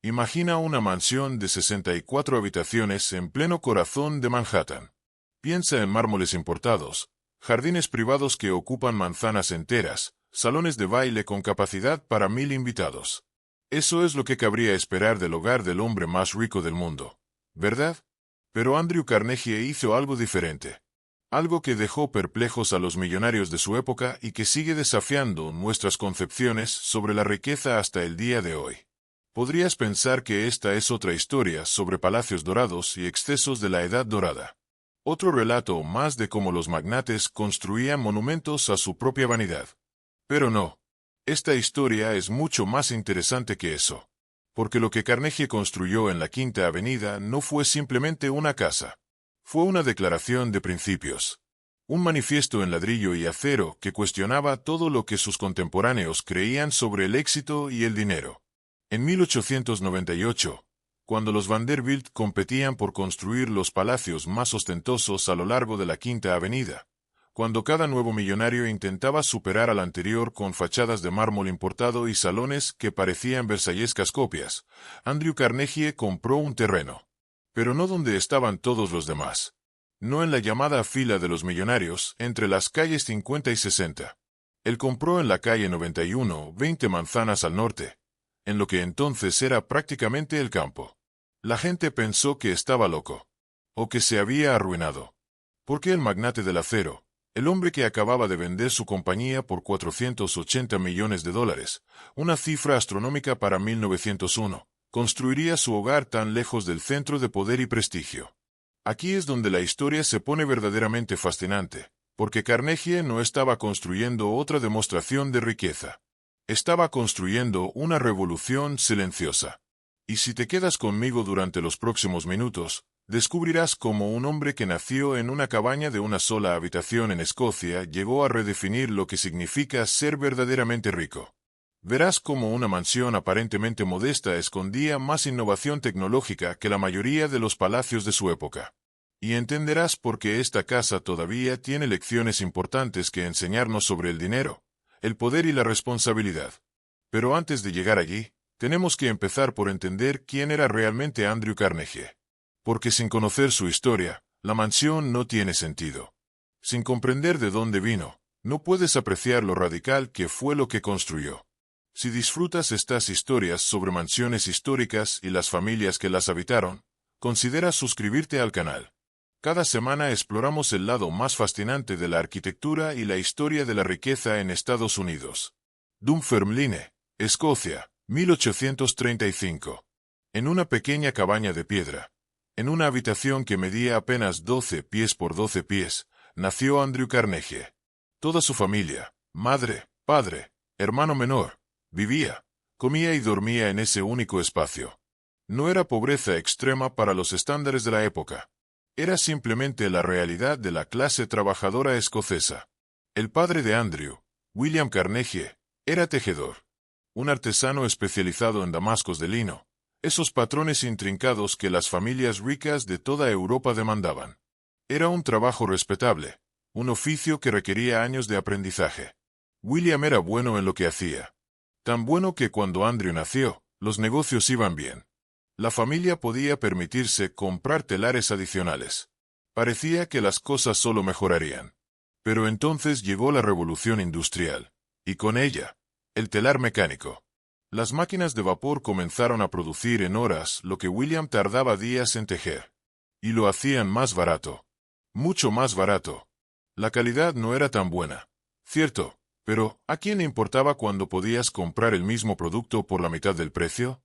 Imagina una mansión de 64 habitaciones en pleno corazón de Manhattan. Piensa en mármoles importados, jardines privados que ocupan manzanas enteras, salones de baile con capacidad para 1000 invitados. Eso es lo que cabría esperar del hogar del hombre más rico del mundo, ¿verdad? Pero Andrew Carnegie hizo algo diferente. Algo que dejó perplejos a los millonarios de su época y que sigue desafiando nuestras concepciones sobre la riqueza hasta el día de hoy. Podrías pensar que esta es otra historia sobre palacios dorados y excesos de la Edad Dorada. Otro relato más de cómo los magnates construían monumentos a su propia vanidad. Pero no. Esta historia es mucho más interesante que eso. Porque lo que Carnegie construyó en la Quinta Avenida no fue simplemente una casa. Fue una declaración de principios. Un manifiesto en ladrillo y acero que cuestionaba todo lo que sus contemporáneos creían sobre el éxito y el dinero. En 1898, cuando los Vanderbilt competían por construir los palacios más ostentosos a lo largo de la Quinta Avenida, cuando cada nuevo millonario intentaba superar al anterior con fachadas de mármol importado y salones que parecían versallescas copias, Andrew Carnegie compró un terreno. Pero no donde estaban todos los demás. No en la llamada fila de los millonarios, entre las calles 50 y 60. Él compró en la calle 91, 20 manzanas al norte, en lo que entonces era prácticamente el campo. La gente pensó que estaba loco, o que se había arruinado. Porque el magnate del acero, el hombre que acababa de vender su compañía por $480 millones, una cifra astronómica para 1901, construiría su hogar tan lejos del centro de poder y prestigio. Aquí es donde la historia se pone verdaderamente fascinante, porque Carnegie no estaba construyendo otra demostración de riqueza. Estaba construyendo una revolución silenciosa. Y si te quedas conmigo durante los próximos minutos, descubrirás cómo un hombre que nació en una cabaña de una sola habitación en Escocia llegó a redefinir lo que significa ser verdaderamente rico. Verás cómo una mansión aparentemente modesta escondía más innovación tecnológica que la mayoría de los palacios de su época. Y entenderás por qué esta casa todavía tiene lecciones importantes que enseñarnos sobre el dinero, el poder y la responsabilidad. Pero antes de llegar allí, tenemos que empezar por entender quién era realmente Andrew Carnegie. Porque sin conocer su historia, la mansión no tiene sentido. Sin comprender de dónde vino, no puedes apreciar lo radical que fue lo que construyó. Si disfrutas estas historias sobre mansiones históricas y las familias que las habitaron, considera suscribirte al canal. Cada semana exploramos el lado más fascinante de la arquitectura y la historia de la riqueza en Estados Unidos. Dunfermline, Escocia, 1835. En una pequeña cabaña de piedra, en una habitación que medía apenas 12 pies por 12 pies, nació Andrew Carnegie. Toda su familia, madre, padre, hermano menor, vivía, comía y dormía en ese único espacio. No era pobreza extrema para los estándares de la época. Era simplemente la realidad de la clase trabajadora escocesa. El padre de Andrew, William Carnegie, era tejedor. Un artesano especializado en damascos de lino, esos patrones intrincados que las familias ricas de toda Europa demandaban. Era un trabajo respetable, un oficio que requería años de aprendizaje. William era bueno en lo que hacía. Tan bueno que cuando Andrew nació, los negocios iban bien. La familia podía permitirse comprar telares adicionales. Parecía que las cosas solo mejorarían. Pero entonces llegó la revolución industrial, y con ella, el telar mecánico. Las máquinas de vapor comenzaron a producir en horas lo que William tardaba días en tejer. Y lo hacían más barato. Mucho más barato. La calidad no era tan buena, cierto, pero ¿a quién le importaba cuando podías comprar el mismo producto por la mitad del precio?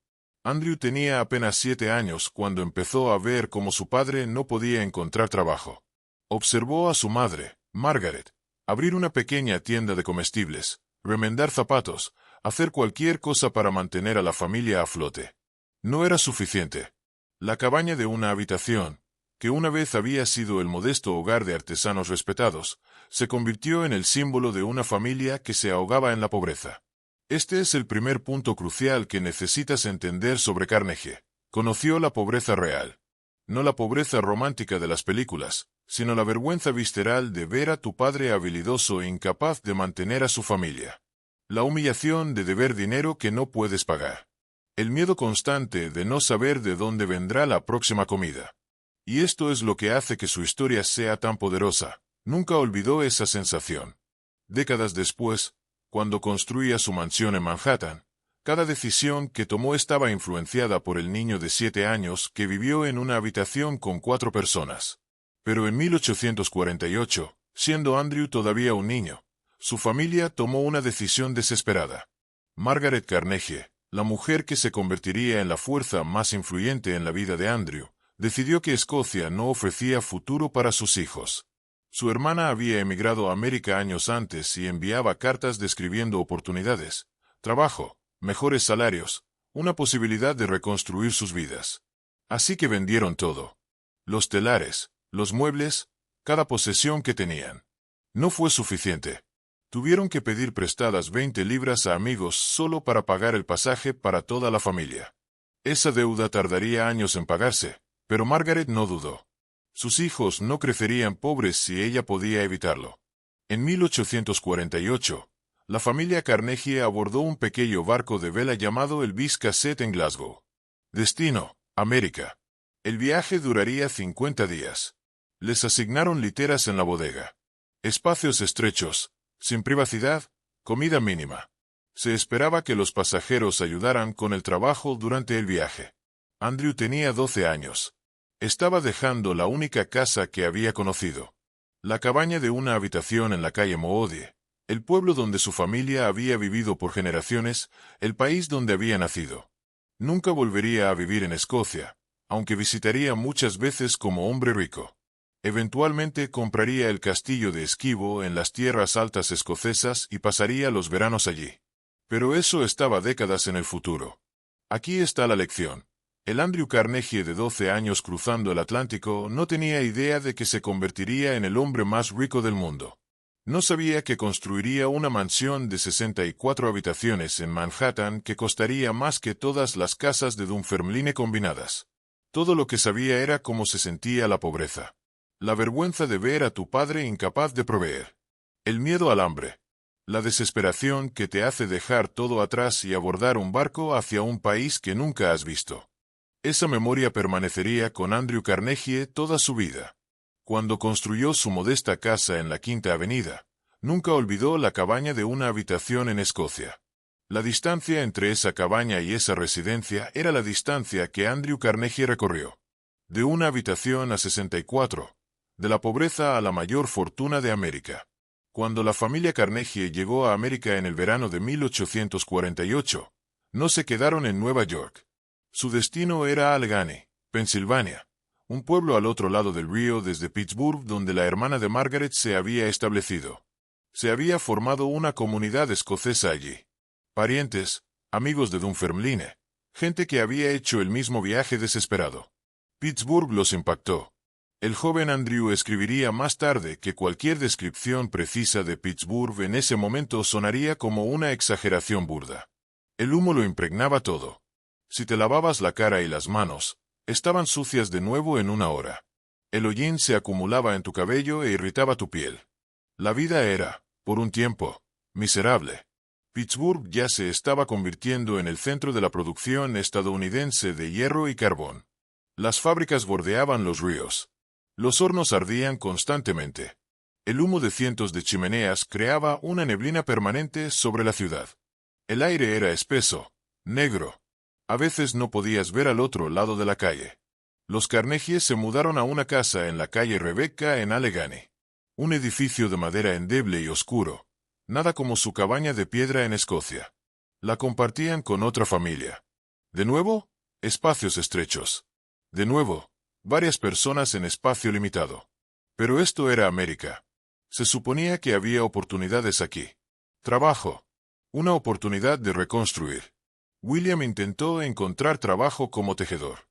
Andrew tenía apenas 7 años cuando empezó a ver cómo su padre no podía encontrar trabajo. Observó a su madre, Margaret, abrir una pequeña tienda de comestibles, remendar zapatos, hacer cualquier cosa para mantener a la familia a flote. No era suficiente. La cabaña de una habitación, que una vez había sido el modesto hogar de artesanos respetados, se convirtió en el símbolo de una familia que se ahogaba en la pobreza. Este es el primer punto crucial que necesitas entender sobre Carnegie. Conoció la pobreza real. No la pobreza romántica de las películas, sino la vergüenza visceral de ver a tu padre habilidoso e incapaz de mantener a su familia. La humillación de deber dinero que no puedes pagar. El miedo constante de no saber de dónde vendrá la próxima comida. Y esto es lo que hace que su historia sea tan poderosa. Nunca olvidó esa sensación. Décadas después, cuando construía su mansión en Manhattan, cada decisión que tomó estaba influenciada por el niño de 7 años que vivió en una habitación con 4 personas. Pero en 1848, siendo Andrew todavía un niño, su familia tomó una decisión desesperada. Margaret Carnegie, la mujer que se convertiría en la fuerza más influyente en la vida de Andrew, decidió que Escocia no ofrecía futuro para sus hijos. Su hermana había emigrado a América años antes y enviaba cartas describiendo oportunidades, trabajo, mejores salarios, una posibilidad de reconstruir sus vidas. Así que vendieron todo. Los telares, los muebles, cada posesión que tenían. No fue suficiente. Tuvieron que pedir prestadas 20 libras a amigos solo para pagar el pasaje para toda la familia. Esa deuda tardaría años en pagarse, pero Margaret no dudó. Sus hijos no crecerían pobres si ella podía evitarlo. En 1848, la familia Carnegie abordó un pequeño barco de vela llamado el Biscayne en Glasgow. Destino, América. El viaje duraría 50 días. Les asignaron literas en la bodega. Espacios estrechos, sin privacidad, comida mínima. Se esperaba que los pasajeros ayudaran con el trabajo durante el viaje. Andrew tenía 12 años. Estaba dejando la única casa que había conocido. La cabaña de una habitación en la calle Moodie, el pueblo donde su familia había vivido por generaciones, el país donde había nacido. Nunca volvería a vivir en Escocia, aunque visitaría muchas veces como hombre rico. Eventualmente compraría el castillo de Esquivo en las tierras altas escocesas y pasaría los veranos allí. Pero eso estaba décadas en el futuro. Aquí está la lección. El Andrew Carnegie de 12 años cruzando el Atlántico no tenía idea de que se convertiría en el hombre más rico del mundo. No sabía que construiría una mansión de 64 habitaciones en Manhattan que costaría más que todas las casas de Dunfermline combinadas. Todo lo que sabía era cómo se sentía la pobreza. La vergüenza de ver a tu padre incapaz de proveer. El miedo al hambre. La desesperación que te hace dejar todo atrás y abordar un barco hacia un país que nunca has visto. Esa memoria permanecería con Andrew Carnegie toda su vida. Cuando construyó su modesta casa en la Quinta Avenida, nunca olvidó la cabaña de una habitación en Escocia. La distancia entre esa cabaña y esa residencia era la distancia que Andrew Carnegie recorrió. De una habitación a 64, de la pobreza a la mayor fortuna de América. Cuando la familia Carnegie llegó a América en el verano de 1848, no se quedaron en Nueva York. Su destino era Allegheny, Pensilvania, un pueblo al otro lado del río desde Pittsburgh donde la hermana de Margaret se había establecido. Se había formado una comunidad escocesa allí. Parientes, amigos de Dunfermline, gente que había hecho el mismo viaje desesperado. Pittsburgh los impactó. El joven Andrew escribiría más tarde que cualquier descripción precisa de Pittsburgh en ese momento sonaría como una exageración burda. El humo lo impregnaba todo. Si te lavabas la cara y las manos, estaban sucias de nuevo en una hora. El hollín se acumulaba en tu cabello e irritaba tu piel. La vida era, por un tiempo, miserable. Pittsburgh ya se estaba convirtiendo en el centro de la producción estadounidense de hierro y carbón. Las fábricas bordeaban los ríos. Los hornos ardían constantemente. El humo de cientos de chimeneas creaba una neblina permanente sobre la ciudad. El aire era espeso, negro. A veces no podías ver al otro lado de la calle. Los Carnegie se mudaron a una casa en la calle Rebecca en Allegheny. Un edificio de madera endeble y oscuro. Nada como su cabaña de piedra en Escocia. La compartían con otra familia. De nuevo, espacios estrechos. De nuevo, varias personas en espacio limitado. Pero esto era América. Se suponía que había oportunidades aquí. Trabajo. Una oportunidad de reconstruir. William intentó encontrar trabajo como tejedor.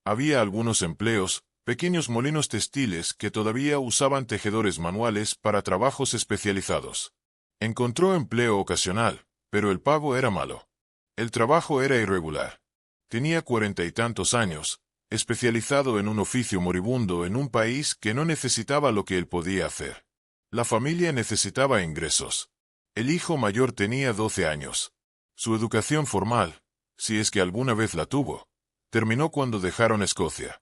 Había algunos empleos, pequeños molinos textiles que todavía usaban tejedores manuales para trabajos especializados. Encontró empleo ocasional, pero el pago era malo. El trabajo era irregular. Tenía 40 y tantos años, especializado en un oficio moribundo en un país que no necesitaba lo que él podía hacer. La familia necesitaba ingresos. El hijo mayor tenía 12 años. Su educación formal, si es que alguna vez la tuvo, terminó cuando dejaron Escocia.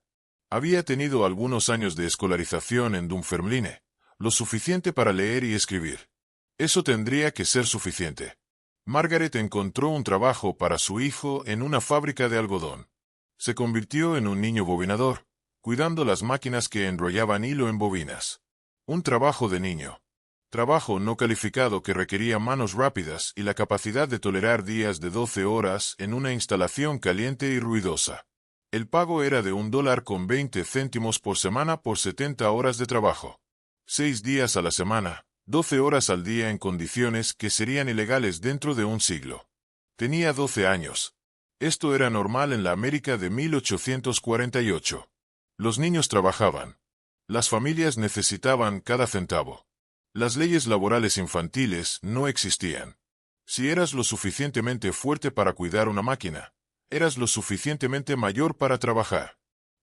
Había tenido algunos años de escolarización en Dunfermline, lo suficiente para leer y escribir. Eso tendría que ser suficiente. Margaret encontró un trabajo para su hijo en una fábrica de algodón. Se convirtió en un niño bobinador, cuidando las máquinas que enrollaban hilo en bobinas. Un trabajo de niño. Trabajo no calificado que requería manos rápidas y la capacidad de tolerar días de 12 horas en una instalación caliente y ruidosa. El pago era de $1.20 por semana por 70 horas de trabajo. 6 días a la semana, 12 horas al día en condiciones que serían ilegales dentro de un siglo. Tenía 12 años. Esto era normal en la América de 1848. Los niños trabajaban. Las familias necesitaban cada centavo. Las leyes laborales infantiles no existían. Si eras lo suficientemente fuerte para cuidar una máquina, eras lo suficientemente mayor para trabajar.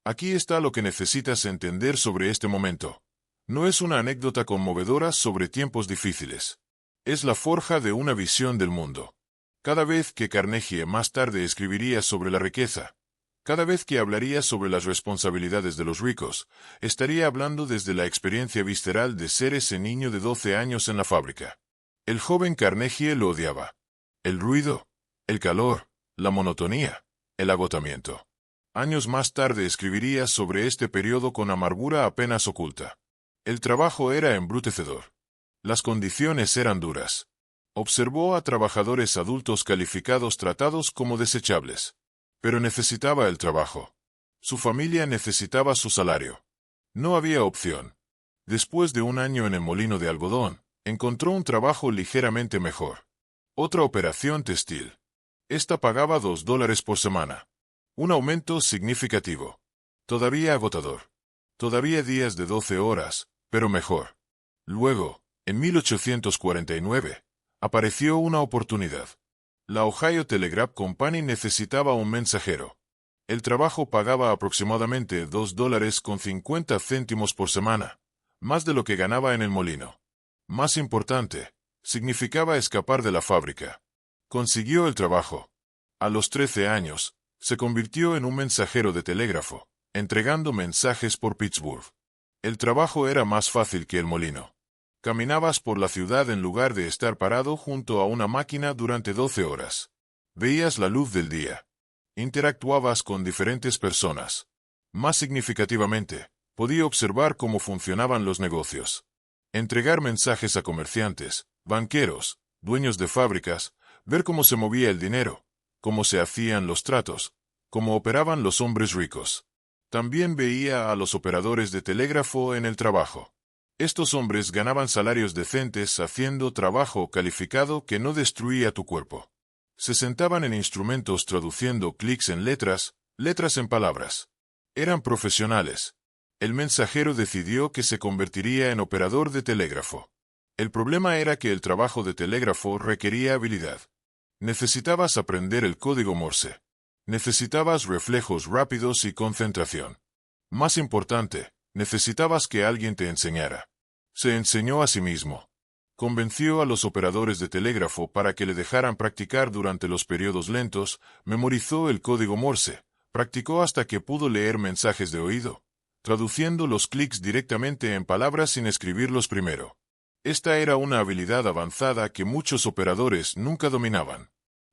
Aquí está lo que necesitas entender sobre este momento. No es una anécdota conmovedora sobre tiempos difíciles. Es la forja de una visión del mundo. Cada vez que Carnegie más tarde escribiría sobre la riqueza, cada vez que hablaría sobre las responsabilidades de los ricos, estaría hablando desde la experiencia visceral de ser ese niño de 12 años en la fábrica. El joven Carnegie lo odiaba. El ruido, el calor, la monotonía, el agotamiento. Años más tarde escribiría sobre este periodo con amargura apenas oculta. El trabajo era embrutecedor. Las condiciones eran duras. Observó a trabajadores adultos calificados tratados como desechables. Pero necesitaba el trabajo. Su familia necesitaba su salario. No había opción. Después de un año en el molino de algodón, encontró un trabajo ligeramente mejor. Otra operación textil. Esta pagaba $2 por semana. Un aumento significativo. Todavía agotador. Todavía días de 12 horas, pero mejor. Luego, en 1849, apareció una oportunidad. La Ohio Telegraph Company necesitaba un mensajero. El trabajo pagaba aproximadamente $2.50 por semana, más de lo que ganaba en el molino. Más importante, significaba escapar de la fábrica. Consiguió el trabajo. A los 13 años, se convirtió en un mensajero de telégrafo, entregando mensajes por Pittsburgh. El trabajo era más fácil que el molino. Caminabas por la ciudad en lugar de estar parado junto a una máquina durante 12 horas. Veías la luz del día. Interactuabas con diferentes personas. Más significativamente, podía observar cómo funcionaban los negocios. Entregar mensajes a comerciantes, banqueros, dueños de fábricas, ver cómo se movía el dinero, cómo se hacían los tratos, cómo operaban los hombres ricos. También veía a los operadores de telégrafo en el trabajo. Estos hombres ganaban salarios decentes haciendo trabajo calificado que no destruía tu cuerpo. Se sentaban en instrumentos traduciendo clics en letras, letras en palabras. Eran profesionales. El mensajero decidió que se convertiría en operador de telégrafo. El problema era que el trabajo de telégrafo requería habilidad. Necesitabas aprender el código Morse. Necesitabas reflejos rápidos y concentración. Más importante, necesitabas que alguien te enseñara. Se enseñó a sí mismo. Convenció a los operadores de telégrafo para que le dejaran practicar durante los periodos lentos, memorizó el código Morse, practicó hasta que pudo leer mensajes de oído, traduciendo los clics directamente en palabras sin escribirlos primero. Esta era una habilidad avanzada que muchos operadores nunca dominaban.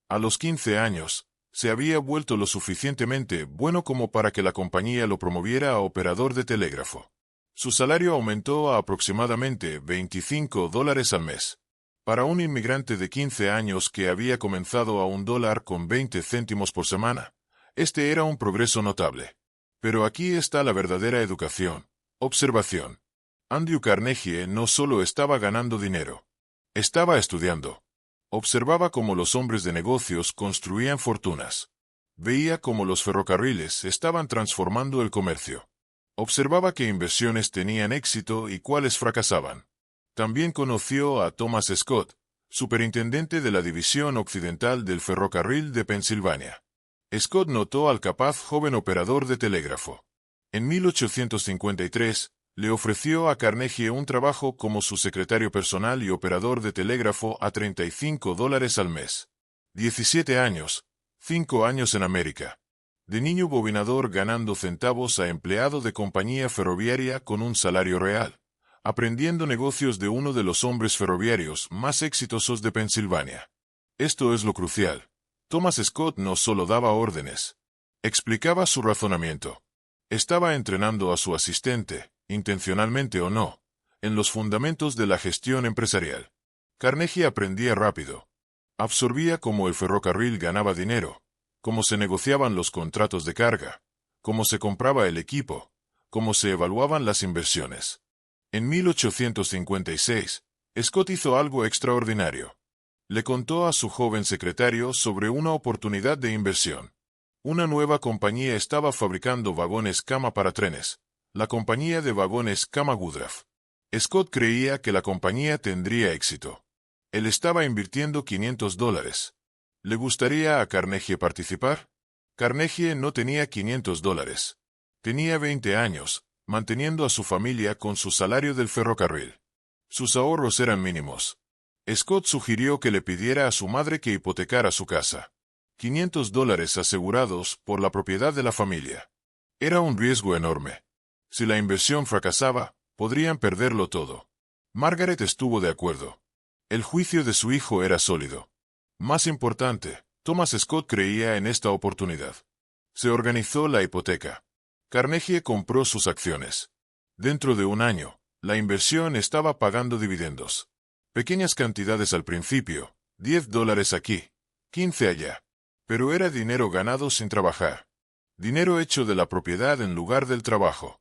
A los 15 años, se había vuelto lo suficientemente bueno como para que la compañía lo promoviera a operador de telégrafo. Su salario aumentó a aproximadamente $25 al mes. Para un inmigrante de 15 años que había comenzado a $1.20 por semana, este era un progreso notable. Pero aquí está la verdadera educación. Observación. Andrew Carnegie no solo estaba ganando dinero. Estaba estudiando. Observaba cómo los hombres de negocios construían fortunas. Veía cómo los ferrocarriles estaban transformando el comercio. Observaba qué inversiones tenían éxito y cuáles fracasaban. También conoció a Thomas Scott, superintendente de la División Occidental del Ferrocarril de Pensilvania. Scott notó al capaz joven operador de telégrafo. En 1853, le ofreció a Carnegie un trabajo como su secretario personal y operador de telégrafo a $35 al mes. 17 años, 5 años en América. De niño bobinador ganando centavos a empleado de compañía ferroviaria con un salario real, aprendiendo negocios de uno de los hombres ferroviarios más exitosos de Pensilvania. Esto es lo crucial. Thomas Scott no solo daba órdenes. Explicaba su razonamiento. Estaba entrenando a su asistente, intencionalmente o no, en los fundamentos de la gestión empresarial. Carnegie aprendía rápido. Absorbía cómo el ferrocarril ganaba dinero, cómo se negociaban los contratos de carga, cómo se compraba el equipo, cómo se evaluaban las inversiones. En 1856, Scott hizo algo extraordinario. Le contó a su joven secretario sobre una oportunidad de inversión. Una nueva compañía estaba fabricando vagones cama para trenes, la compañía de vagones Cama Woodruff. Scott creía que la compañía tendría éxito. Él estaba invirtiendo $500. ¿Le gustaría a Carnegie participar? Carnegie no tenía $500. Tenía 20 años, manteniendo a su familia con su salario del ferrocarril. Sus ahorros eran mínimos. Scott sugirió que le pidiera a su madre que hipotecara su casa. $500 asegurados por la propiedad de la familia. Era un riesgo enorme. Si la inversión fracasaba, podrían perderlo todo. Margaret estuvo de acuerdo. El juicio de su hijo era sólido. Más importante, Thomas Scott creía en esta oportunidad. Se organizó la hipoteca. Carnegie compró sus acciones. Dentro de un año, la inversión estaba pagando dividendos. Pequeñas cantidades al principio, $10 aquí, 15 allá. Pero era dinero ganado sin trabajar. Dinero hecho de la propiedad en lugar del trabajo.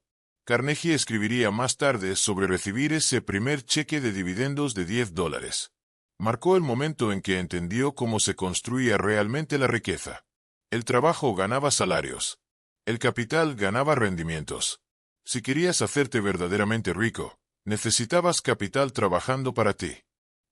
Carnegie escribiría más tarde sobre recibir ese primer cheque de dividendos de $10. Marcó el momento en que entendió cómo se construía realmente la riqueza. El trabajo ganaba salarios. El capital ganaba rendimientos. Si querías hacerte verdaderamente rico, necesitabas capital trabajando para ti.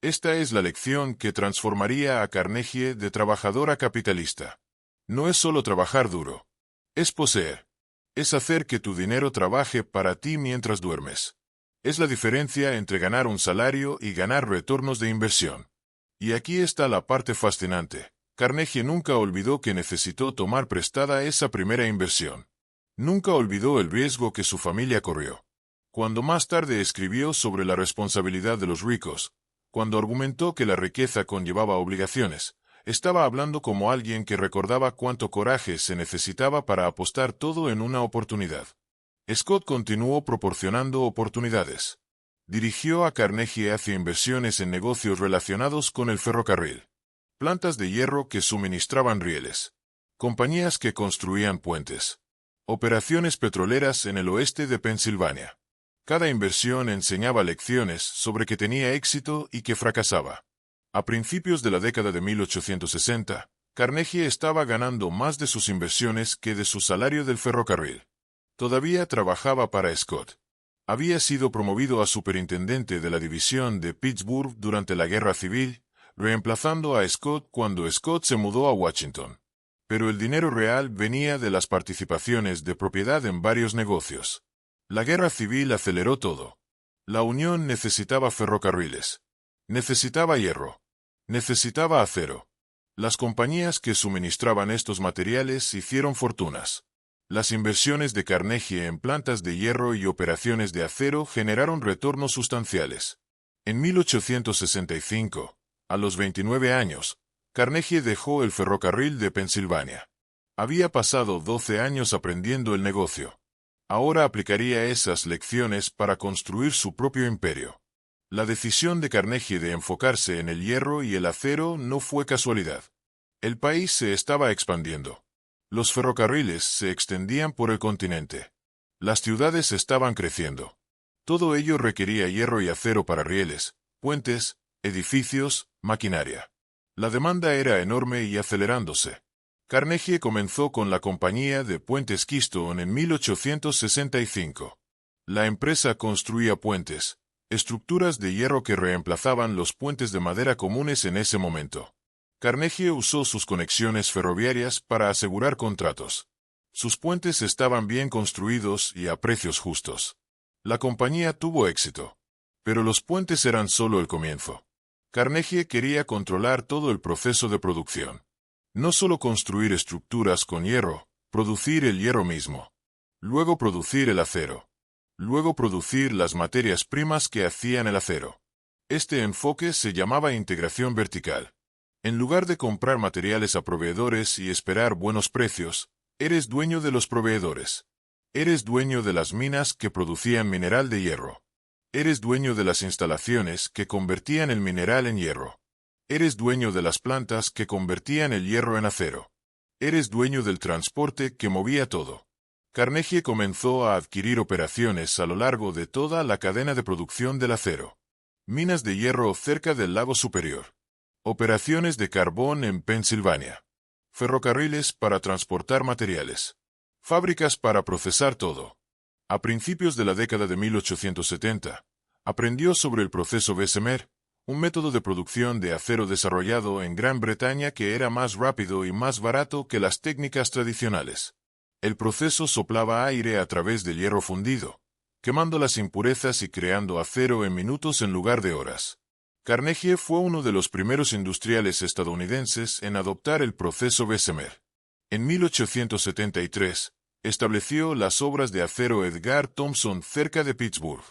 Esta es la lección que transformaría a Carnegie de trabajador a capitalista. No es solo trabajar duro. Es poseer. Es hacer que tu dinero trabaje para ti mientras duermes. Es la diferencia entre ganar un salario y ganar retornos de inversión. Y aquí está la parte fascinante. Carnegie nunca olvidó que necesitó tomar prestada esa primera inversión. Nunca olvidó el riesgo que su familia corrió. Cuando más tarde escribió sobre la responsabilidad de los ricos, cuando argumentó que la riqueza conllevaba obligaciones, estaba hablando como alguien que recordaba cuánto coraje se necesitaba para apostar todo en una oportunidad. Scott continuó proporcionando oportunidades. Dirigió a Carnegie hacia inversiones en negocios relacionados con el ferrocarril. Plantas de hierro que suministraban rieles. Compañías que construían puentes. Operaciones petroleras en el oeste de Pensilvania. Cada inversión enseñaba lecciones sobre que tenía éxito y que fracasaba. A principios de la década de 1860, Carnegie estaba ganando más de sus inversiones que de su salario del ferrocarril. Todavía trabajaba para Scott. Había sido promovido a superintendente de la división de Pittsburgh durante la Guerra Civil, reemplazando a Scott cuando Scott se mudó a Washington. Pero el dinero real venía de las participaciones de propiedad en varios negocios. La Guerra Civil aceleró todo. La Unión necesitaba ferrocarriles. Necesitaba hierro. Necesitaba acero. Las compañías que suministraban estos materiales hicieron fortunas. Las inversiones de Carnegie en plantas de hierro y operaciones de acero generaron retornos sustanciales. En 1865, a los 29 años, Carnegie dejó el ferrocarril de Pensilvania. Había pasado 12 años aprendiendo el negocio. Ahora aplicaría esas lecciones para construir su propio imperio. La decisión de Carnegie de enfocarse en el hierro y el acero no fue casualidad. El país se estaba expandiendo. Los ferrocarriles se extendían por el continente. Las ciudades estaban creciendo. Todo ello requería hierro y acero para rieles, puentes, edificios, maquinaria. La demanda era enorme y acelerándose. Carnegie comenzó con la compañía de puentes Keystone en 1865. La empresa construía puentes, estructuras de hierro que reemplazaban los puentes de madera comunes en ese momento. Carnegie usó sus conexiones ferroviarias para asegurar contratos. Sus puentes estaban bien construidos y a precios justos. La compañía tuvo éxito. Pero los puentes eran solo el comienzo. Carnegie quería controlar todo el proceso de producción. No solo construir estructuras con hierro, producir el hierro mismo. Luego producir el acero. Luego producir las materias primas que hacían el acero. Este enfoque se llamaba integración vertical. En lugar de comprar materiales a proveedores y esperar buenos precios, eres dueño de los proveedores. Eres dueño de las minas que producían mineral de hierro. Eres dueño de las instalaciones que convertían el mineral en hierro. Eres dueño de las plantas que convertían el hierro en acero. Eres dueño del transporte que movía todo. Carnegie comenzó a adquirir operaciones a lo largo de toda la cadena de producción del acero. Minas de hierro cerca del lago Superior. Operaciones de carbón en Pensilvania. Ferrocarriles para transportar materiales. Fábricas para procesar todo. A principios de la década de 1870, aprendió sobre el proceso Bessemer, un método de producción de acero desarrollado en Gran Bretaña que era más rápido y más barato que las técnicas tradicionales. El proceso soplaba aire a través del hierro fundido, quemando las impurezas y creando acero en minutos en lugar de horas. Carnegie fue uno de los primeros industriales estadounidenses en adoptar el proceso Bessemer. En 1873, estableció las obras de acero Edgar Thomson cerca de Pittsburgh.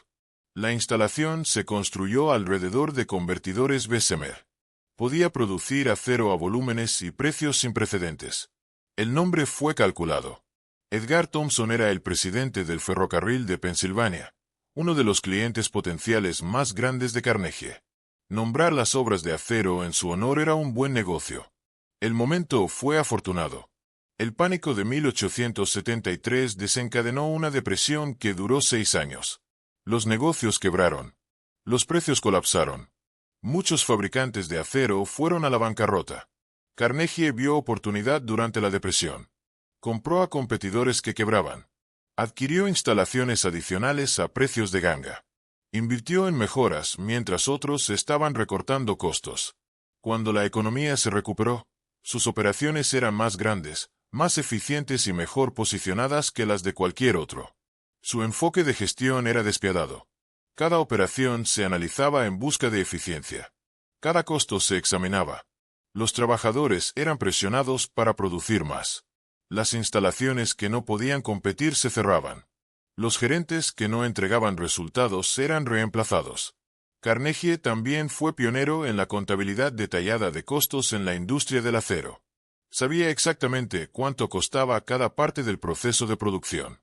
La instalación se construyó alrededor de convertidores Bessemer. Podía producir acero a volúmenes y precios sin precedentes. El nombre fue calculado. Edgar Thomson era el presidente del ferrocarril de Pensilvania, uno de los clientes potenciales más grandes de Carnegie. Nombrar las obras de acero en su honor era un buen negocio. El momento fue afortunado. El pánico de 1873 desencadenó una depresión que duró 6 años. Los negocios quebraron. Los precios colapsaron. Muchos fabricantes de acero fueron a la bancarrota. Carnegie vio oportunidad durante la depresión. Compró a competidores que quebraban. Adquirió instalaciones adicionales a precios de ganga. Invirtió en mejoras mientras otros estaban recortando costos. Cuando la economía se recuperó, sus operaciones eran más grandes, más eficientes y mejor posicionadas que las de cualquier otro. Su enfoque de gestión era despiadado. Cada operación se analizaba en busca de eficiencia. Cada costo se examinaba. Los trabajadores eran presionados para producir más. Las instalaciones que no podían competir se cerraban. Los gerentes que no entregaban resultados eran reemplazados. Carnegie también fue pionero en la contabilidad detallada de costos en la industria del acero. Sabía exactamente cuánto costaba cada parte del proceso de producción.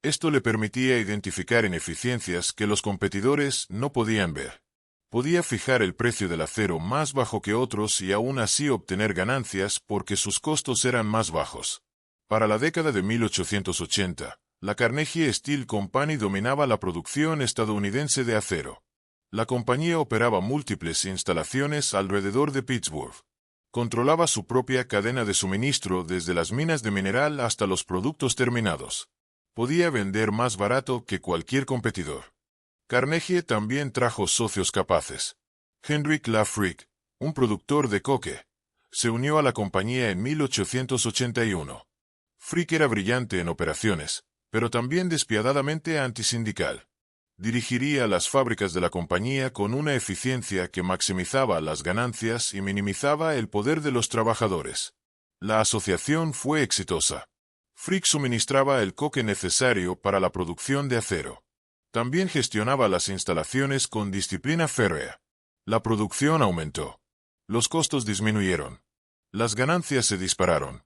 Esto le permitía identificar ineficiencias que los competidores no podían ver. Podía fijar el precio del acero más bajo que otros y aún así obtener ganancias porque sus costos eran más bajos. Para la década de 1880, la Carnegie Steel Company dominaba la producción estadounidense de acero. La compañía operaba múltiples instalaciones alrededor de Pittsburgh. Controlaba su propia cadena de suministro desde las minas de mineral hasta los productos terminados. Podía vender más barato que cualquier competidor. Carnegie también trajo socios capaces. Henrik Lafrick, un productor de coque, se unió a la compañía en 1881. Frick era brillante en operaciones, pero también despiadadamente antisindical. Dirigiría las fábricas de la compañía con una eficiencia que maximizaba las ganancias y minimizaba el poder de los trabajadores. La asociación fue exitosa. Frick suministraba el coque necesario para la producción de acero. También gestionaba las instalaciones con disciplina férrea. La producción aumentó. Los costos disminuyeron. Las ganancias se dispararon.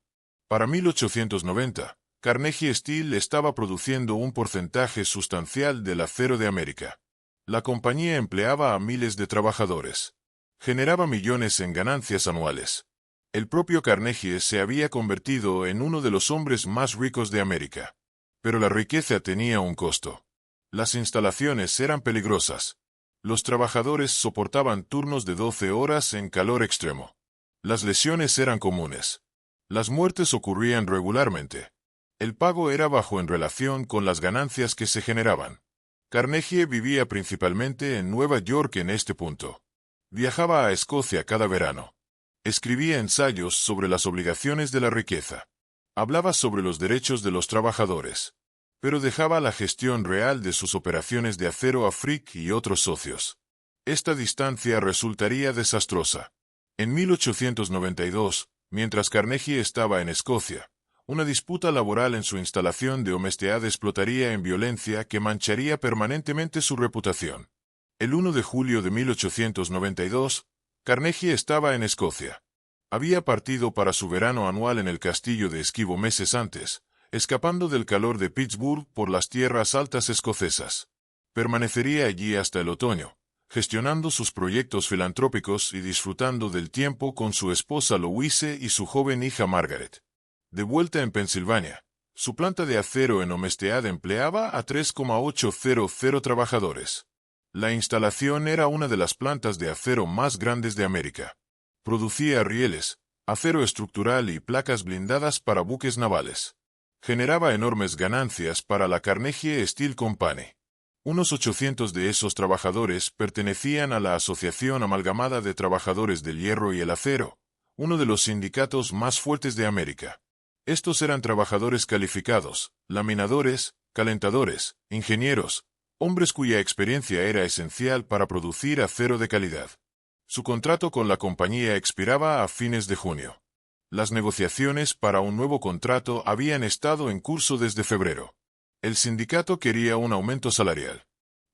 Para 1890, Carnegie Steel estaba produciendo un porcentaje sustancial del acero de América. La compañía empleaba a miles de trabajadores. Generaba millones en ganancias anuales. El propio Carnegie se había convertido en uno de los hombres más ricos de América. Pero la riqueza tenía un costo. Las instalaciones eran peligrosas. Los trabajadores soportaban turnos de 12 horas en calor extremo. Las lesiones eran comunes. Las muertes ocurrían regularmente. El pago era bajo en relación con las ganancias que se generaban. Carnegie vivía principalmente en Nueva York en este punto. Viajaba a Escocia cada verano. Escribía ensayos sobre las obligaciones de la riqueza. Hablaba sobre los derechos de los trabajadores. Pero dejaba la gestión real de sus operaciones de acero a Frick y otros socios. Esta distancia resultaría desastrosa. En 1892, Mientras Carnegie estaba en Escocia, una disputa laboral en su instalación de Homestead explotaría en violencia que mancharía permanentemente su reputación. El 1 de julio de 1892, Carnegie estaba en Escocia. Había partido para su verano anual en el castillo de Esquivo meses antes, escapando del calor de Pittsburgh por las tierras altas escocesas. Permanecería allí hasta el otoño, gestionando sus proyectos filantrópicos y disfrutando del tiempo con su esposa Louise y su joven hija Margaret. De vuelta en Pensilvania, su planta de acero en Homestead empleaba a 3,800 trabajadores. La instalación era una de las plantas de acero más grandes de América. Producía rieles, acero estructural y placas blindadas para buques navales. Generaba enormes ganancias para la Carnegie Steel Company. Unos 800 de esos trabajadores pertenecían a la Asociación Amalgamada de Trabajadores del Hierro y el Acero, uno de los sindicatos más fuertes de América. Estos eran trabajadores calificados, laminadores, calentadores, ingenieros, hombres cuya experiencia era esencial para producir acero de calidad. Su contrato con la compañía expiraba a fines de junio. Las negociaciones para un nuevo contrato habían estado en curso desde febrero. El sindicato quería un aumento salarial.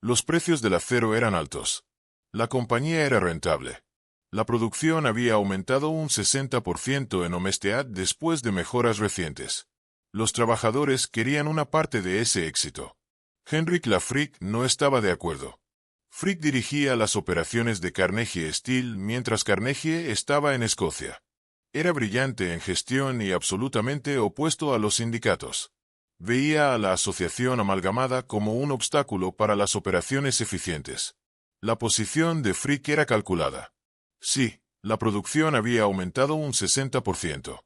Los precios del acero eran altos. La compañía era rentable. La producción había aumentado un 60% en Homestead después de mejoras recientes. Los trabajadores querían una parte de ese éxito. Henrik Lafrick no estaba de acuerdo. Frick dirigía las operaciones de Carnegie Steel mientras Carnegie estaba en Escocia. Era brillante en gestión y absolutamente opuesto a los sindicatos. Veía a la asociación amalgamada como un obstáculo para las operaciones eficientes. La posición de Frick era calculada. Sí, la producción había aumentado un 60%.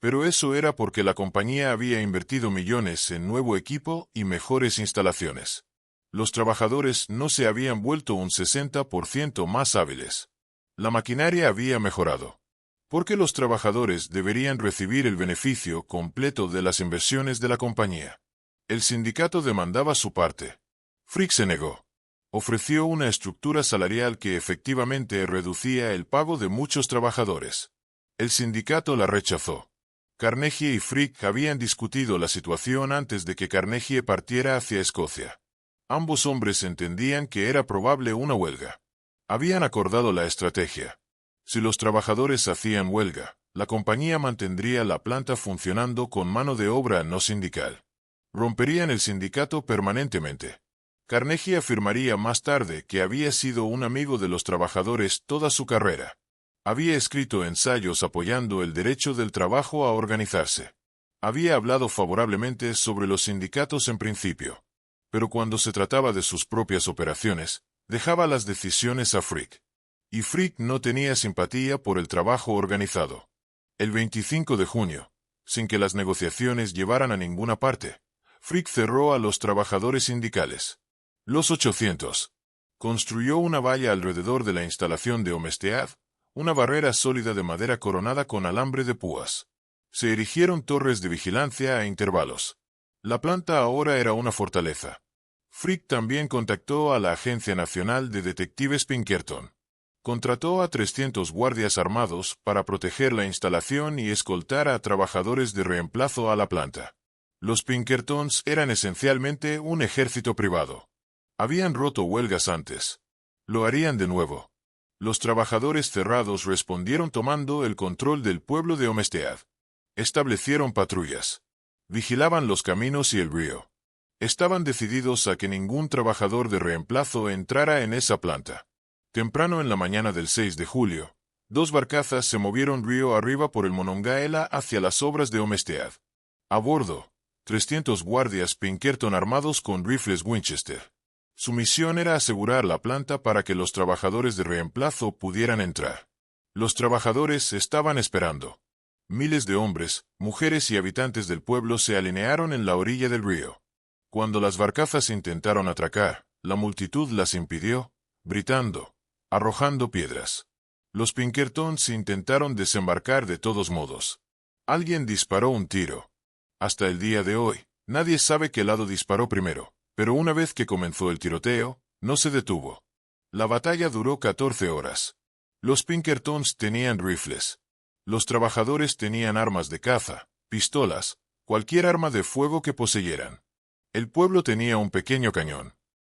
Pero eso era porque la compañía había invertido millones en nuevo equipo y mejores instalaciones. Los trabajadores no se habían vuelto un 60% más hábiles. La maquinaria había mejorado. Porque los trabajadores deberían recibir el beneficio completo de las inversiones de la compañía. El sindicato demandaba su parte. Frick se negó. Ofreció una estructura salarial que efectivamente reducía el pago de muchos trabajadores. El sindicato la rechazó. Carnegie y Frick habían discutido la situación antes de que Carnegie partiera hacia Escocia. Ambos hombres entendían que era probable una huelga. Habían acordado la estrategia. Si los trabajadores hacían huelga, la compañía mantendría la planta funcionando con mano de obra no sindical. Romperían el sindicato permanentemente. Carnegie afirmaría más tarde que había sido un amigo de los trabajadores toda su carrera. Había escrito ensayos apoyando el derecho del trabajo a organizarse. Había hablado favorablemente sobre los sindicatos en principio. Pero cuando se trataba de sus propias operaciones, dejaba las decisiones a Frick. Y Frick no tenía simpatía por el trabajo organizado. El 25 de junio, sin que las negociaciones llevaran a ninguna parte, Frick cerró a los trabajadores sindicales. Los 800. Construyó una valla alrededor de la instalación de Homestead, una barrera sólida de madera coronada con alambre de púas. Se erigieron torres de vigilancia a intervalos. La planta ahora era una fortaleza. Frick también contactó a la Agencia Nacional de Detectives Pinkerton. Contrató a 300 guardias armados para proteger la instalación y escoltar a trabajadores de reemplazo a la planta. Los Pinkertons eran esencialmente un ejército privado. Habían roto huelgas antes. Lo harían de nuevo. Los trabajadores cerrados respondieron tomando el control del pueblo de Homestead. Establecieron patrullas. Vigilaban los caminos y el río. Estaban decididos a que ningún trabajador de reemplazo entrara en esa planta. Temprano en la mañana del 6 de julio, 2 barcazas se movieron río arriba por el Monongahela hacia las obras de Homestead. A bordo, 300 guardias Pinkerton armados con rifles Winchester. Su misión era asegurar la planta para que los trabajadores de reemplazo pudieran entrar. Los trabajadores estaban esperando. Miles de hombres, mujeres y habitantes del pueblo se alinearon en la orilla del río. Cuando las barcazas intentaron atracar, la multitud las impidió, gritando, arrojando piedras. Los Pinkertons intentaron desembarcar de todos modos. Alguien disparó un tiro. Hasta el día de hoy, nadie sabe qué lado disparó primero, pero una vez que comenzó el tiroteo, no se detuvo. La batalla duró 14 horas. Los Pinkertons tenían rifles. Los trabajadores tenían armas de caza, pistolas, cualquier arma de fuego que poseyeran. El pueblo tenía un pequeño cañón.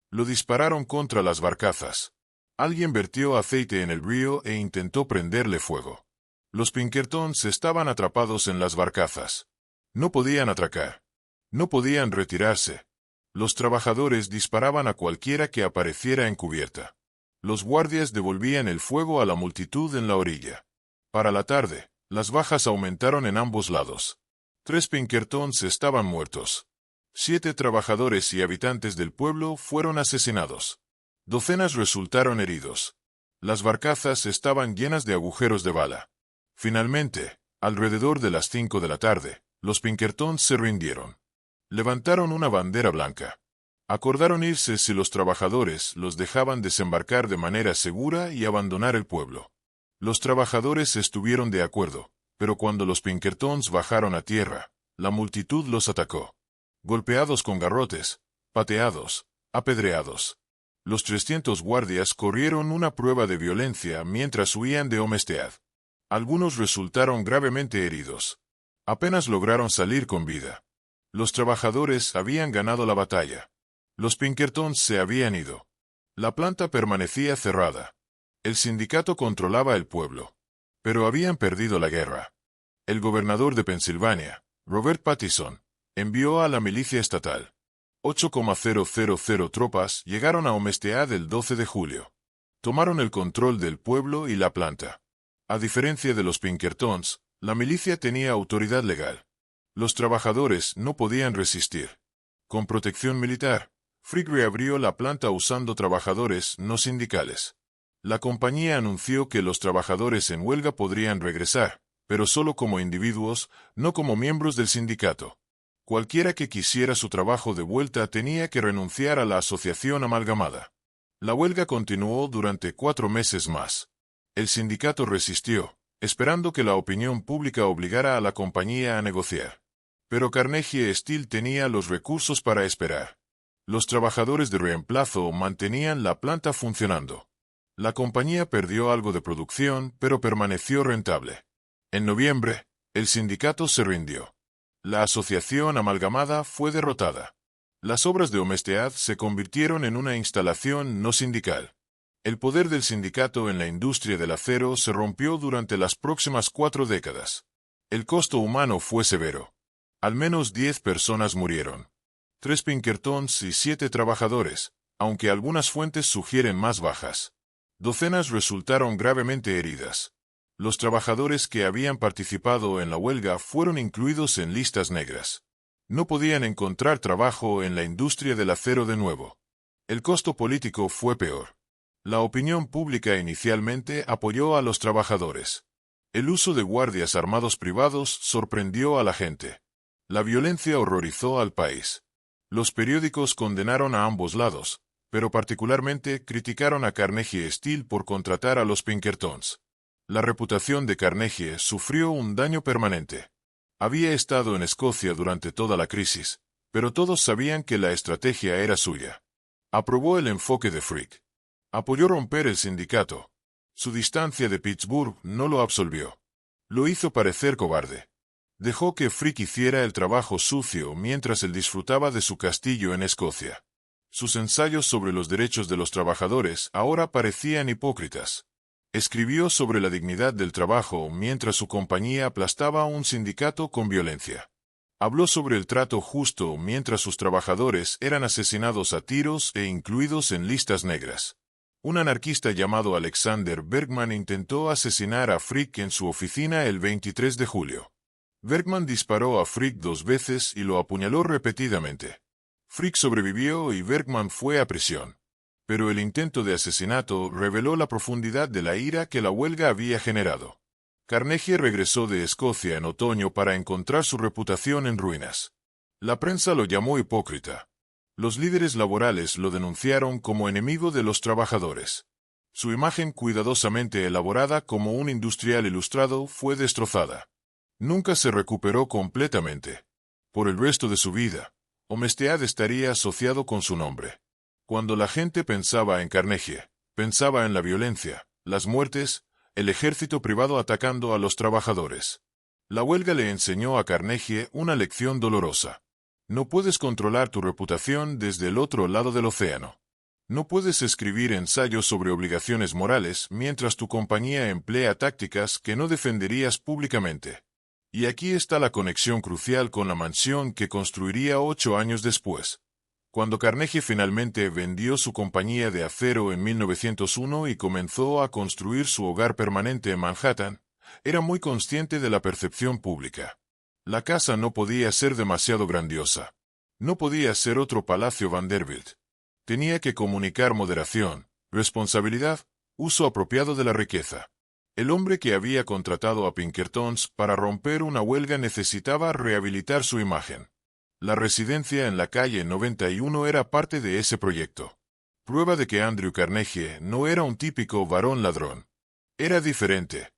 Lo dispararon contra las barcazas. Alguien vertió aceite en el río e intentó prenderle fuego. Los Pinkertons estaban atrapados en las barcazas. No podían atracar. No podían retirarse. Los trabajadores disparaban a cualquiera que apareciera en cubierta. Los guardias devolvían el fuego a la multitud en la orilla. Para la tarde, las bajas aumentaron en ambos lados. 3 Pinkertons estaban muertos. 7 trabajadores y habitantes del pueblo fueron asesinados. Docenas resultaron heridos. Las barcazas estaban llenas de agujeros de bala. Finalmente, alrededor de las 5 de la tarde, los Pinkertons se rindieron. Levantaron una bandera blanca. Acordaron irse si los trabajadores los dejaban desembarcar de manera segura y abandonar el pueblo. Los trabajadores estuvieron de acuerdo, pero cuando los Pinkertons bajaron a tierra, la multitud los atacó. Golpeados con garrotes, pateados, apedreados. Los 300 guardias corrieron una prueba de violencia mientras huían de Homestead. Algunos resultaron gravemente heridos. Apenas lograron salir con vida. Los trabajadores habían ganado la batalla. Los Pinkertons se habían ido. La planta permanecía cerrada. El sindicato controlaba el pueblo. Pero habían perdido la guerra. El gobernador de Pensilvania, Robert Pattison, envió a la milicia estatal. 8,000 tropas llegaron a Homestead el 12 de julio. Tomaron el control del pueblo y la planta. A diferencia de los Pinkertons, la milicia tenía autoridad legal. Los trabajadores no podían resistir. Con protección militar, Frick reabrió la planta usando trabajadores no sindicales. La compañía anunció que los trabajadores en huelga podrían regresar, pero solo como individuos, no como miembros del sindicato. Cualquiera que quisiera su trabajo de vuelta tenía que renunciar a la asociación amalgamada. La huelga continuó durante 4 meses más. El sindicato resistió, esperando que la opinión pública obligara a la compañía a negociar. Pero Carnegie Steel tenía los recursos para esperar. Los trabajadores de reemplazo mantenían la planta funcionando. La compañía perdió algo de producción, pero permaneció rentable. En noviembre, el sindicato se rindió. La asociación amalgamada fue derrotada. Las obras de Homestead se convirtieron en una instalación no sindical. El poder del sindicato en la industria del acero se rompió durante las próximas 4 décadas. El costo humano fue severo. Al menos 10 personas murieron. 3 Pinkertons y 7 trabajadores, aunque algunas fuentes sugieren más bajas. Docenas resultaron gravemente heridas. Los trabajadores que habían participado en la huelga fueron incluidos en listas negras. No podían encontrar trabajo en la industria del acero de nuevo. El costo político fue peor. La opinión pública inicialmente apoyó a los trabajadores. El uso de guardias armados privados sorprendió a la gente. La violencia horrorizó al país. Los periódicos condenaron a ambos lados, pero particularmente criticaron a Carnegie Steel por contratar a los Pinkertons. La reputación de Carnegie sufrió un daño permanente. Había estado en Escocia durante toda la crisis, pero todos sabían que la estrategia era suya. Aprobó el enfoque de Frick. Apoyó romper el sindicato. Su distancia de Pittsburgh no lo absolvió. Lo hizo parecer cobarde. Dejó que Frick hiciera el trabajo sucio mientras él disfrutaba de su castillo en Escocia. Sus ensayos sobre los derechos de los trabajadores ahora parecían hipócritas. Escribió sobre la dignidad del trabajo mientras su compañía aplastaba a un sindicato con violencia. Habló sobre el trato justo mientras sus trabajadores eran asesinados a tiros e incluidos en listas negras. Un anarquista llamado Alexander Bergman intentó asesinar a Frick en su oficina el 23 de julio. Bergman disparó a Frick 2 veces y lo apuñaló repetidamente. Frick sobrevivió y Bergman fue a prisión. Pero el intento de asesinato reveló la profundidad de la ira que la huelga había generado. Carnegie regresó de Escocia en otoño para encontrar su reputación en ruinas. La prensa lo llamó hipócrita. Los líderes laborales lo denunciaron como enemigo de los trabajadores. Su imagen cuidadosamente elaborada como un industrial ilustrado fue destrozada. Nunca se recuperó completamente. Por el resto de su vida, Homestead estaría asociado con su nombre. Cuando la gente pensaba en Carnegie, pensaba en la violencia, las muertes, el ejército privado atacando a los trabajadores. La huelga le enseñó a Carnegie una lección dolorosa. No puedes controlar tu reputación desde el otro lado del océano. No puedes escribir ensayos sobre obligaciones morales mientras tu compañía emplea tácticas que no defenderías públicamente. Y aquí está la conexión crucial con la mansión que construiría 8 años después. Cuando Carnegie finalmente vendió su compañía de acero en 1901 y comenzó a construir su hogar permanente en Manhattan, era muy consciente de la percepción pública. La casa no podía ser demasiado grandiosa. No podía ser otro Palacio Vanderbilt. Tenía que comunicar moderación, responsabilidad, uso apropiado de la riqueza. El hombre que había contratado a Pinkertons para romper una huelga necesitaba rehabilitar su imagen. La residencia en la calle 91 era parte de ese proyecto. Prueba de que Andrew Carnegie no era un típico varón ladrón. Era diferente.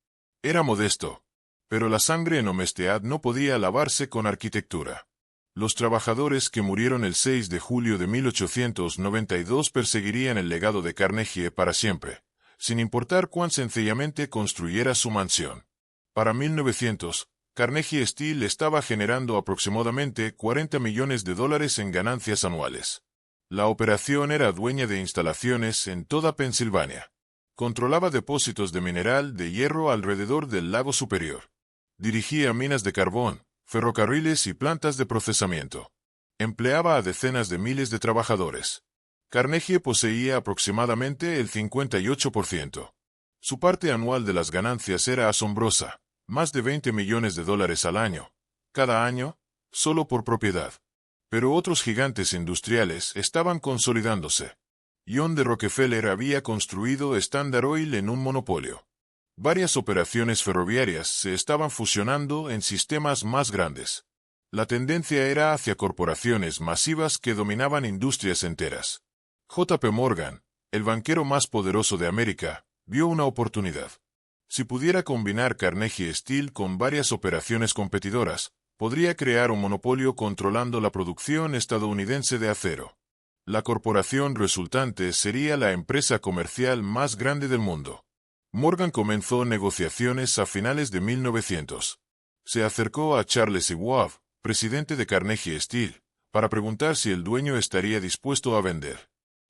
Era modesto. Pero la sangre en Homestead no podía lavarse con arquitectura. Los trabajadores que murieron el 6 de julio de 1892 perseguirían el legado de Carnegie para siempre, sin importar cuán sencillamente construyera su mansión. Para 1900, Carnegie Steel estaba generando aproximadamente $40 millones en ganancias anuales. La operación era dueña de instalaciones en toda Pensilvania. Controlaba depósitos de mineral de hierro alrededor del lago Superior. Dirigía minas de carbón, ferrocarriles y plantas de procesamiento. Empleaba a decenas de miles de trabajadores. Carnegie poseía aproximadamente el 58%. Su parte anual de las ganancias era asombrosa, más de $20 millones al año, cada año, solo por propiedad. Pero otros gigantes industriales estaban consolidándose. John D. Rockefeller había construido Standard Oil en un monopolio. Varias operaciones ferroviarias se estaban fusionando en sistemas más grandes. La tendencia era hacia corporaciones masivas que dominaban industrias enteras. J. P. Morgan, el banquero más poderoso de América, vio una oportunidad. Si pudiera combinar Carnegie Steel con varias operaciones competidoras, podría crear un monopolio controlando la producción estadounidense de acero. La corporación resultante sería la empresa comercial más grande del mundo. Morgan comenzó negociaciones a finales de 1900. Se acercó a Charles Schwab, presidente de Carnegie Steel, para preguntar si el dueño estaría dispuesto a vender.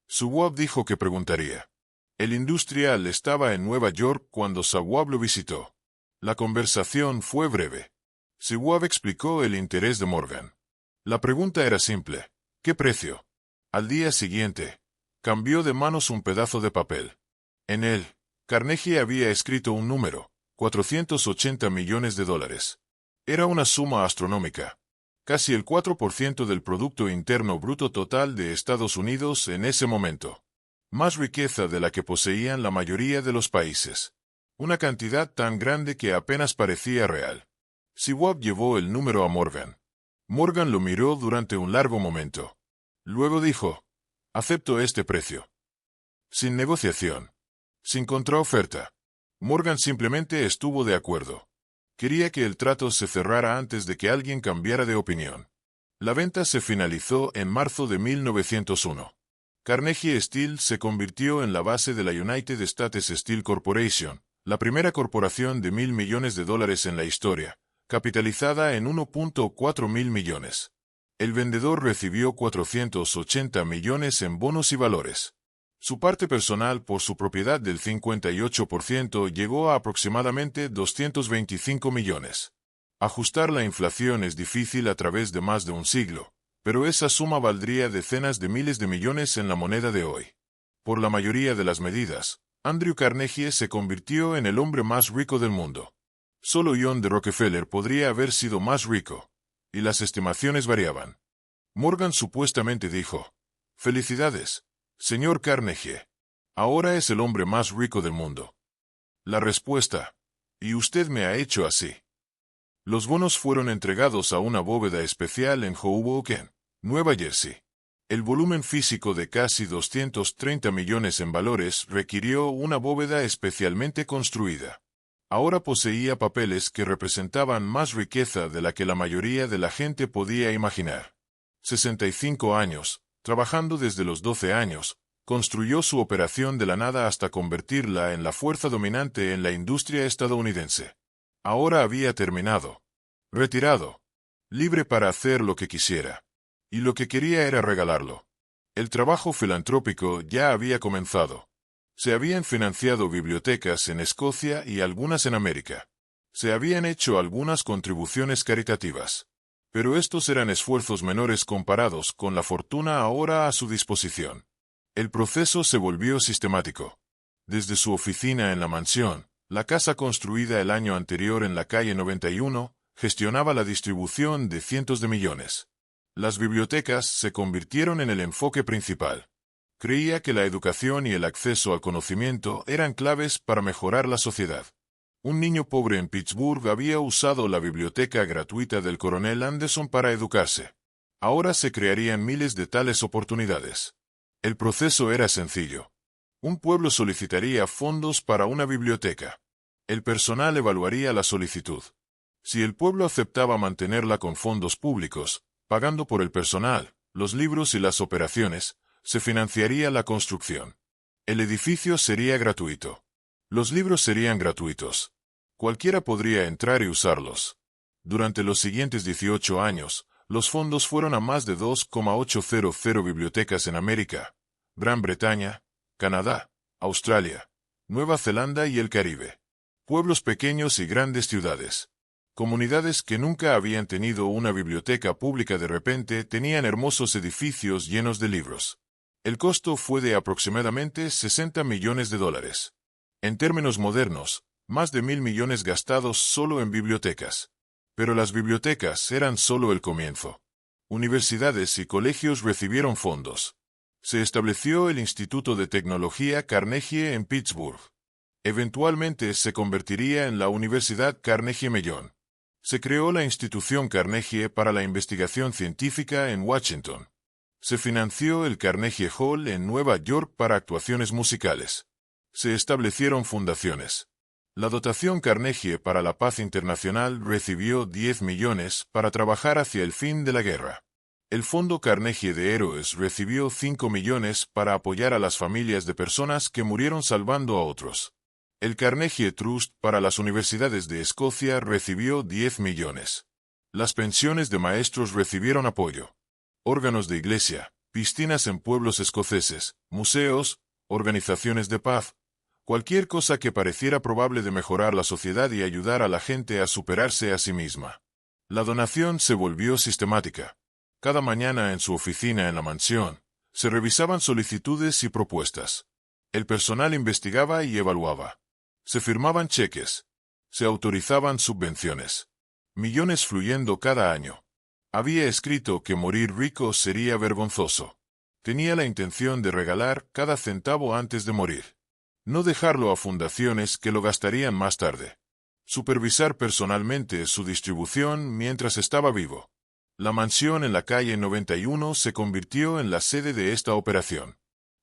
Schwab dijo que preguntaría. El industrial estaba en Nueva York cuando Schwab lo visitó. La conversación fue breve. Schwab explicó el interés de Morgan. La pregunta era simple: ¿qué precio? Al día siguiente, cambió de manos un pedazo de papel. En él, Carnegie había escrito un número: $480 millones. Era una suma astronómica. Casi el 4% del Producto Interno Bruto total de Estados Unidos en ese momento. Más riqueza de la que poseían la mayoría de los países. Una cantidad tan grande que apenas parecía real. Schwab llevó el número a Morgan. Morgan lo miró durante un largo momento. Luego dijo: acepto este precio. Sin negociación. Sin contraoferta. Morgan simplemente estuvo de acuerdo. Quería que el trato se cerrara antes de que alguien cambiara de opinión. La venta se finalizó en marzo de 1901. Carnegie Steel se convirtió en la base de la United States Steel Corporation, la primera corporación de $1.000 millones en la historia, capitalizada en 1.4 mil millones. El vendedor recibió 480 millones en bonos y valores. Su parte personal por su propiedad del 58% llegó a aproximadamente 225 millones. Ajustar la inflación es difícil a través de más de un siglo, pero esa suma valdría decenas de miles de millones en la moneda de hoy. Por la mayoría de las medidas, Andrew Carnegie se convirtió en el hombre más rico del mundo. Solo John D. Rockefeller podría haber sido más rico, y las estimaciones variaban. Morgan supuestamente dijo: «Felicidades, señor Carnegie. Ahora es el hombre más rico del mundo». La respuesta: «Y usted me ha hecho así». Los bonos fueron entregados a una bóveda especial en Hoboken, Nueva Jersey. El volumen físico de casi 230 millones en valores requirió una bóveda especialmente construida. Ahora poseía papeles que representaban más riqueza de la que la mayoría de la gente podía imaginar. 65 años, trabajando desde los 12 años, Construyó su operación de la nada hasta convertirla en la fuerza dominante en la industria estadounidense. Ahora había terminado. Retirado. Libre para hacer lo que quisiera. Y lo que quería era regalarlo. El trabajo filantrópico ya había comenzado. Se habían financiado bibliotecas en Escocia y algunas en América. Se habían hecho algunas contribuciones caritativas. Pero estos eran esfuerzos menores comparados con la fortuna ahora a su disposición. El proceso se volvió sistemático. Desde su oficina en la mansión, la casa construida el año anterior en la calle 91, gestionaba la distribución de cientos de millones. Las bibliotecas se convirtieron en el enfoque principal. Creía que la educación y el acceso al conocimiento eran claves para mejorar la sociedad. Un niño pobre en Pittsburgh había usado la biblioteca gratuita del coronel Anderson para educarse. Ahora se crearían miles de tales oportunidades. El proceso era sencillo. Un pueblo solicitaría fondos para una biblioteca. El personal evaluaría la solicitud. Si el pueblo aceptaba mantenerla con fondos públicos, pagando por el personal, los libros y las operaciones, se financiaría la construcción. El edificio sería gratuito. Los libros serían gratuitos. Cualquiera podría entrar y usarlos. Durante los siguientes 18 años, los fondos fueron a más de 2,800 bibliotecas en América, Gran Bretaña, Canadá, Australia, Nueva Zelanda y el Caribe. Pueblos pequeños y grandes ciudades. Comunidades que nunca habían tenido una biblioteca pública de repente tenían hermosos edificios llenos de libros. El costo fue de aproximadamente $60 millones. En términos modernos, más de 1.000 millones gastados solo en bibliotecas. Pero las bibliotecas eran solo el comienzo. Universidades y colegios recibieron fondos. Se estableció el Instituto de Tecnología Carnegie en Pittsburgh. Eventualmente se convertiría en la Universidad Carnegie Mellon. Se creó la Institución Carnegie para la Investigación Científica en Washington. Se financió el Carnegie Hall en Nueva York para actuaciones musicales. Se establecieron fundaciones. La dotación Carnegie para la Paz Internacional recibió 10 millones para trabajar hacia el fin de la guerra. El Fondo Carnegie de Héroes recibió 5 millones para apoyar a las familias de personas que murieron salvando a otros. El Carnegie Trust para las universidades de Escocia recibió 10 millones. Las pensiones de maestros recibieron apoyo. Órganos de iglesia, piscinas en pueblos escoceses, museos, organizaciones de paz, cualquier cosa que pareciera probable de mejorar la sociedad y ayudar a la gente a superarse a sí misma. La donación se volvió sistemática. Cada mañana en su oficina en la mansión, se revisaban solicitudes y propuestas. El personal investigaba y evaluaba. Se firmaban cheques. Se autorizaban subvenciones. Millones fluyendo cada año. Había escrito que morir rico sería vergonzoso. Tenía la intención de regalar cada centavo antes de morir. No dejarlo a fundaciones que lo gastarían más tarde. Supervisar personalmente su distribución mientras estaba vivo. La mansión en la calle 91 se convirtió en la sede de esta operación.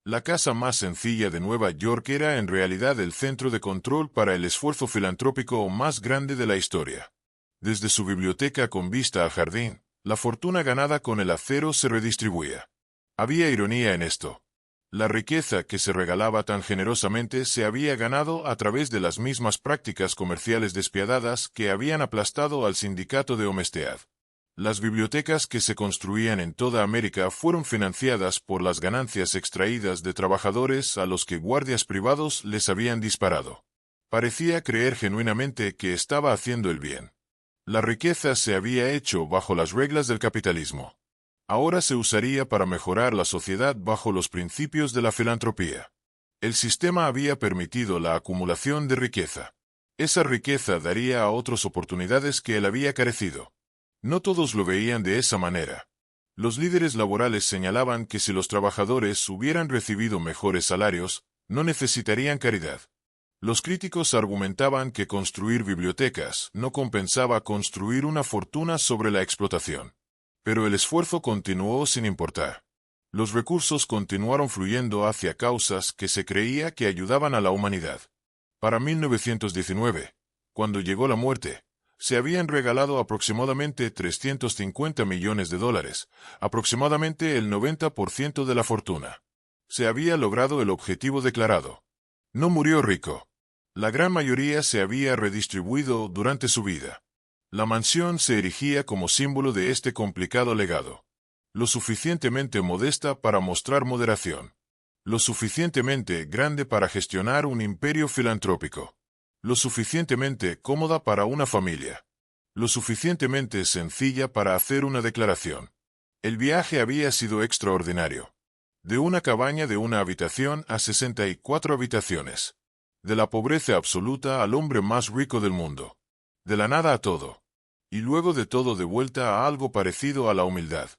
La casa más sencilla de Nueva York era en realidad el centro de control para el esfuerzo filantrópico más grande de la historia. Desde su biblioteca con vista al jardín, la fortuna ganada con el acero se redistribuía. Había ironía en esto. La riqueza que se regalaba tan generosamente se había ganado a través de las mismas prácticas comerciales despiadadas que habían aplastado al sindicato de Homestead. Las bibliotecas que se construían en toda América fueron financiadas por las ganancias extraídas de trabajadores a los que guardias privados les habían disparado. Parecía creer genuinamente que estaba haciendo el bien. La riqueza se había hecho bajo las reglas del capitalismo. Ahora se usaría para mejorar la sociedad bajo los principios de la filantropía. El sistema había permitido la acumulación de riqueza. Esa riqueza daría a otros oportunidades que él había carecido. No todos lo veían de esa manera. Los líderes laborales señalaban que si los trabajadores hubieran recibido mejores salarios, no necesitarían caridad. Los críticos argumentaban que construir bibliotecas no compensaba construir una fortuna sobre la explotación. Pero el esfuerzo continuó sin importar. Los recursos continuaron fluyendo hacia causas que se creía que ayudaban a la humanidad. Para 1919, cuando llegó la muerte, se habían regalado aproximadamente $350 millones, aproximadamente el 90% de la fortuna. Se había logrado el objetivo declarado. No murió rico. La gran mayoría se había redistribuido durante su vida. La mansión se erigía como símbolo de este complicado legado. Lo suficientemente modesta para mostrar moderación. Lo suficientemente grande para gestionar un imperio filantrópico. Lo suficientemente cómoda para una familia. Lo suficientemente sencilla para hacer una declaración. El viaje había sido extraordinario. De una cabaña de una habitación a 64 habitaciones. De la pobreza absoluta al hombre más rico del mundo. De la nada a todo. Y luego de todo de vuelta a algo parecido a la humildad.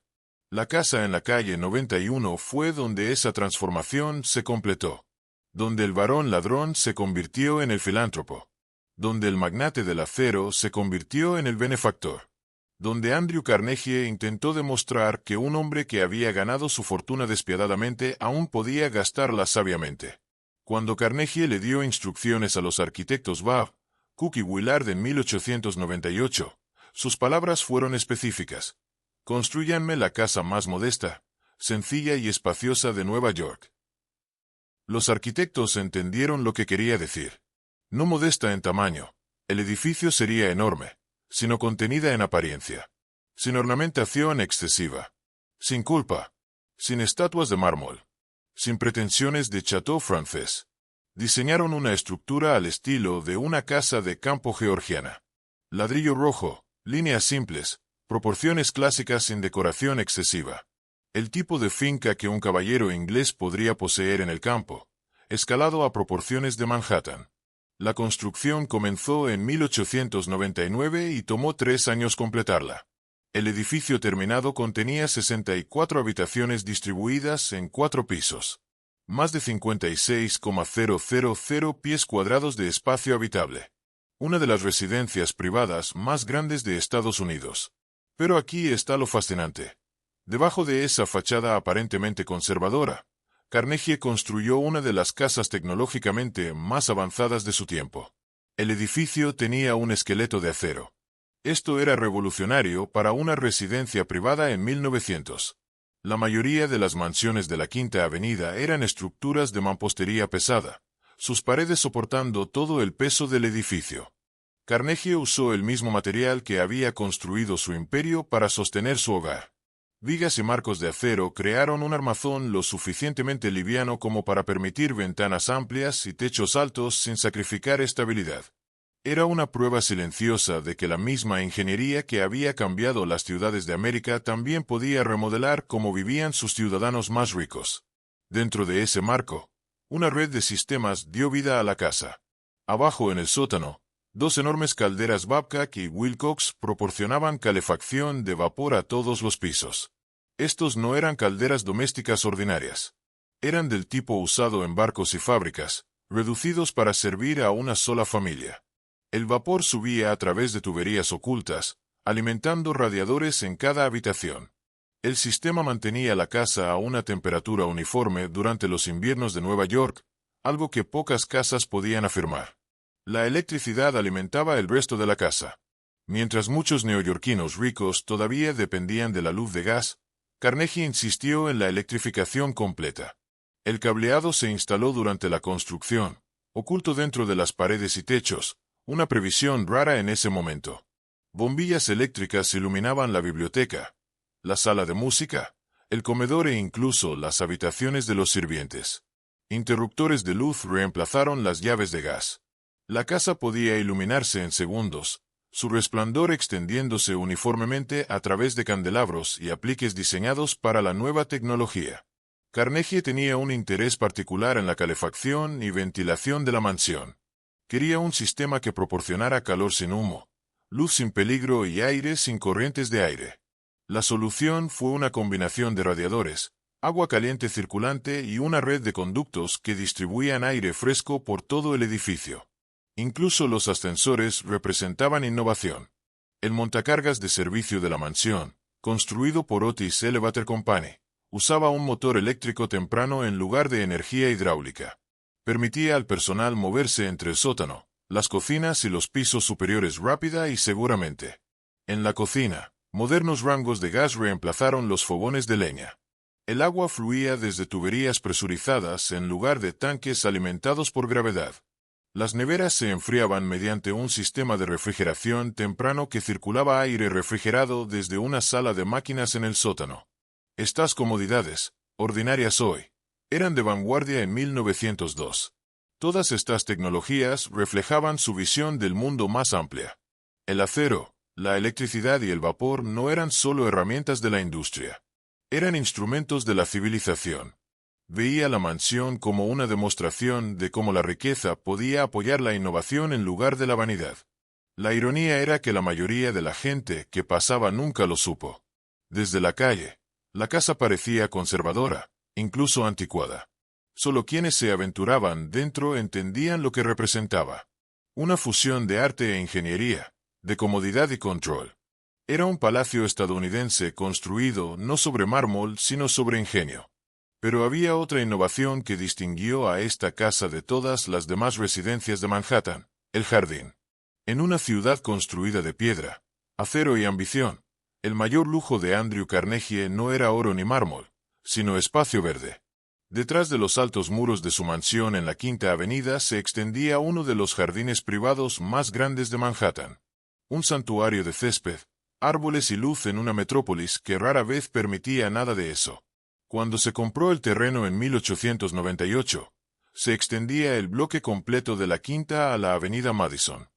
La casa en la calle 91 fue donde esa transformación se completó. Donde el varón ladrón se convirtió en el filántropo. Donde el magnate del acero se convirtió en el benefactor. Donde Andrew Carnegie intentó demostrar que un hombre que había ganado su fortuna despiadadamente aún podía gastarla sabiamente. Cuando Carnegie le dio instrucciones a los arquitectos Babb, Cook y Willard en 1898, sus palabras fueron específicas. Construyanme la casa más modesta, sencilla y espaciosa de Nueva York. Los arquitectos entendieron lo que quería decir. No modesta en tamaño, el edificio sería enorme, sino contenida en apariencia. Sin ornamentación excesiva. Sin culpa. Sin estatuas de mármol. Sin pretensiones de chateau francés. Diseñaron una estructura al estilo de una casa de campo georgiana. Ladrillo rojo, líneas simples, proporciones clásicas sin decoración excesiva. El tipo de finca que un caballero inglés podría poseer en el campo, escalado a proporciones de Manhattan. La construcción comenzó en 1899 y tomó 3 años completarla. El edificio terminado contenía 64 habitaciones distribuidas en 4 pisos. Más de 56,000 pies cuadrados de espacio habitable. Una de las residencias privadas más grandes de Estados Unidos. Pero aquí está lo fascinante. Debajo de esa fachada aparentemente conservadora, Carnegie construyó una de las casas tecnológicamente más avanzadas de su tiempo. El edificio tenía un esqueleto de acero. Esto era revolucionario para una residencia privada en 1900. La mayoría de las mansiones de la Quinta Avenida eran estructuras de mampostería pesada, sus paredes soportando todo el peso del edificio. Carnegie usó el mismo material que había construido su imperio para sostener su hogar. Vigas y marcos de acero crearon un armazón lo suficientemente liviano como para permitir ventanas amplias y techos altos sin sacrificar estabilidad. Era una prueba silenciosa de que la misma ingeniería que había cambiado las ciudades de América también podía remodelar cómo vivían sus ciudadanos más ricos. Dentro de ese marco, una red de sistemas dio vida a la casa. Abajo en el sótano, 2 enormes calderas Babcock y Wilcox proporcionaban calefacción de vapor a todos los pisos. Estos no eran calderas domésticas ordinarias. Eran del tipo usado en barcos y fábricas, reducidos para servir a una sola familia. El vapor subía a través de tuberías ocultas, alimentando radiadores en cada habitación. El sistema mantenía la casa a una temperatura uniforme durante los inviernos de Nueva York, algo que pocas casas podían afirmar. La electricidad alimentaba el resto de la casa. Mientras muchos neoyorquinos ricos todavía dependían de la luz de gas, Carnegie insistió en la electrificación completa. El cableado se instaló durante la construcción, oculto dentro de las paredes y techos, una previsión rara en ese momento. Bombillas eléctricas iluminaban la biblioteca, la sala de música, el comedor e incluso las habitaciones de los sirvientes. Interruptores de luz reemplazaron las llaves de gas. La casa podía iluminarse en segundos, su resplandor extendiéndose uniformemente a través de candelabros y apliques diseñados para la nueva tecnología. Carnegie tenía un interés particular en la calefacción y ventilación de la mansión. Quería un sistema que proporcionara calor sin humo, luz sin peligro y aire sin corrientes de aire. La solución fue una combinación de radiadores, agua caliente circulante y una red de conductos que distribuían aire fresco por todo el edificio. Incluso los ascensores representaban innovación. El montacargas de servicio de la mansión, construido por Otis Elevator Company, usaba un motor eléctrico temprano en lugar de energía hidráulica. Permitía al personal moverse entre el sótano, las cocinas y los pisos superiores rápida y seguramente. En la cocina, modernos rangos de gas reemplazaron los fogones de leña. El agua fluía desde tuberías presurizadas en lugar de tanques alimentados por gravedad. Las neveras se enfriaban mediante un sistema de refrigeración temprano que circulaba aire refrigerado desde una sala de máquinas en el sótano. Estas comodidades, ordinarias hoy, eran de vanguardia en 1902. Todas estas tecnologías reflejaban su visión del mundo más amplia. El acero, la electricidad y el vapor no eran solo herramientas de la industria. Eran instrumentos de la civilización. Veía la mansión como una demostración de cómo la riqueza podía apoyar la innovación en lugar de la vanidad. La ironía era que la mayoría de la gente que pasaba nunca lo supo. Desde la calle, la casa parecía conservadora, incluso anticuada. Solo quienes se aventuraban dentro entendían lo que representaba. Una fusión de arte e ingeniería, de comodidad y control. Era un palacio estadounidense construido no sobre mármol sino sobre ingenio. Pero había otra innovación que distinguió a esta casa de todas las demás residencias de Manhattan: el jardín. En una ciudad construida de piedra, acero y ambición, el mayor lujo de Andrew Carnegie no era oro ni mármol, sino espacio verde. Detrás de los altos muros de su mansión en la Quinta Avenida se extendía uno de los jardines privados más grandes de Manhattan. Un santuario de césped, árboles y luz en una metrópolis que rara vez permitía nada de eso. Cuando se compró el terreno en 1898, se extendía el bloque completo de la Quinta a la Avenida Madison.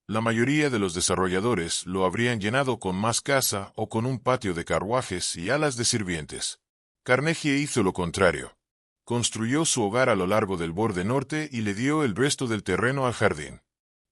La mayoría de los desarrolladores lo habrían llenado con más casa o con un patio de carruajes y alas de sirvientes. Carnegie hizo lo contrario. Construyó su hogar a lo largo del borde norte y le dio el resto del terreno al jardín.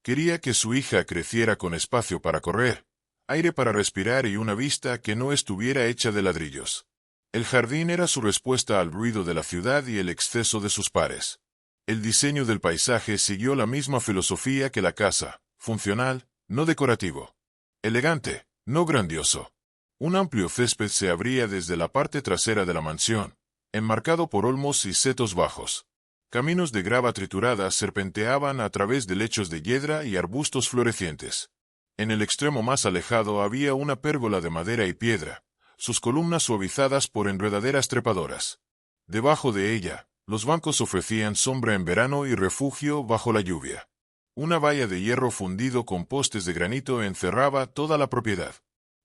Quería que su hija creciera con espacio para correr, aire para respirar y una vista que no estuviera hecha de ladrillos. El jardín era su respuesta al ruido de la ciudad y el exceso de sus pares. El diseño del paisaje siguió la misma filosofía que la casa: funcional, no decorativo. Elegante, no grandioso. Un amplio césped se abría desde la parte trasera de la mansión, enmarcado por olmos y setos bajos. Caminos de grava triturada serpenteaban a través de lechos de hiedra y arbustos florecientes. En el extremo más alejado había una pérgola de madera y piedra, sus columnas suavizadas por enredaderas trepadoras. Debajo de ella, los bancos ofrecían sombra en verano y refugio bajo la lluvia. Una valla de hierro fundido con postes de granito encerraba toda la propiedad.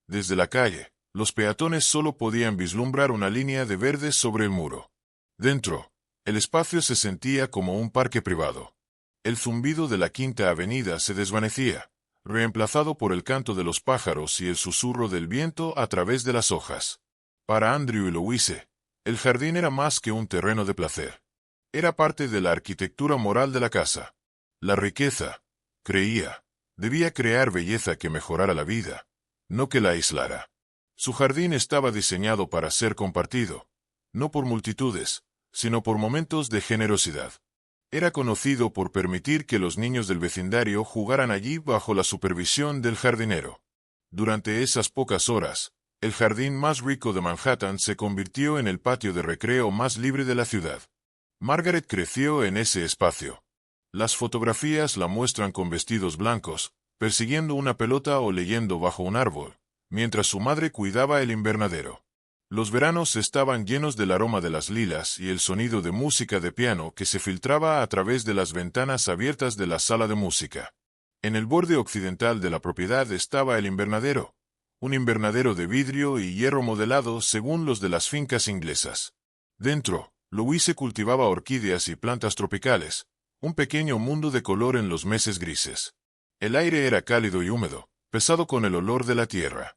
Desde la calle, los peatones solo podían vislumbrar una línea de verde sobre el muro. Dentro, el espacio se sentía como un parque privado. El zumbido de la Quinta Avenida se desvanecía, reemplazado por el canto de los pájaros y el susurro del viento a través de las hojas. Para Andrew y Louise, el jardín era más que un terreno de placer. Era parte de la arquitectura moral de la casa. La riqueza, creía, debía crear belleza que mejorara la vida, no que la aislara. Su jardín estaba diseñado para ser compartido, no por multitudes, sino por momentos de generosidad. Era conocido por permitir que los niños del vecindario jugaran allí bajo la supervisión del jardinero. Durante esas pocas horas, el jardín más rico de Manhattan se convirtió en el patio de recreo más libre de la ciudad. Margaret creció en ese espacio. Las fotografías la muestran con vestidos blancos, persiguiendo una pelota o leyendo bajo un árbol, mientras su madre cuidaba el invernadero. Los veranos estaban llenos del aroma de las lilas y el sonido de música de piano que se filtraba a través de las ventanas abiertas de la sala de música. En el borde occidental de la propiedad estaba el invernadero, un invernadero de vidrio y hierro modelado según los de las fincas inglesas. Dentro, Louise cultivaba orquídeas y plantas tropicales, un pequeño mundo de color en los meses grises. El aire era cálido y húmedo, pesado con el olor de la tierra.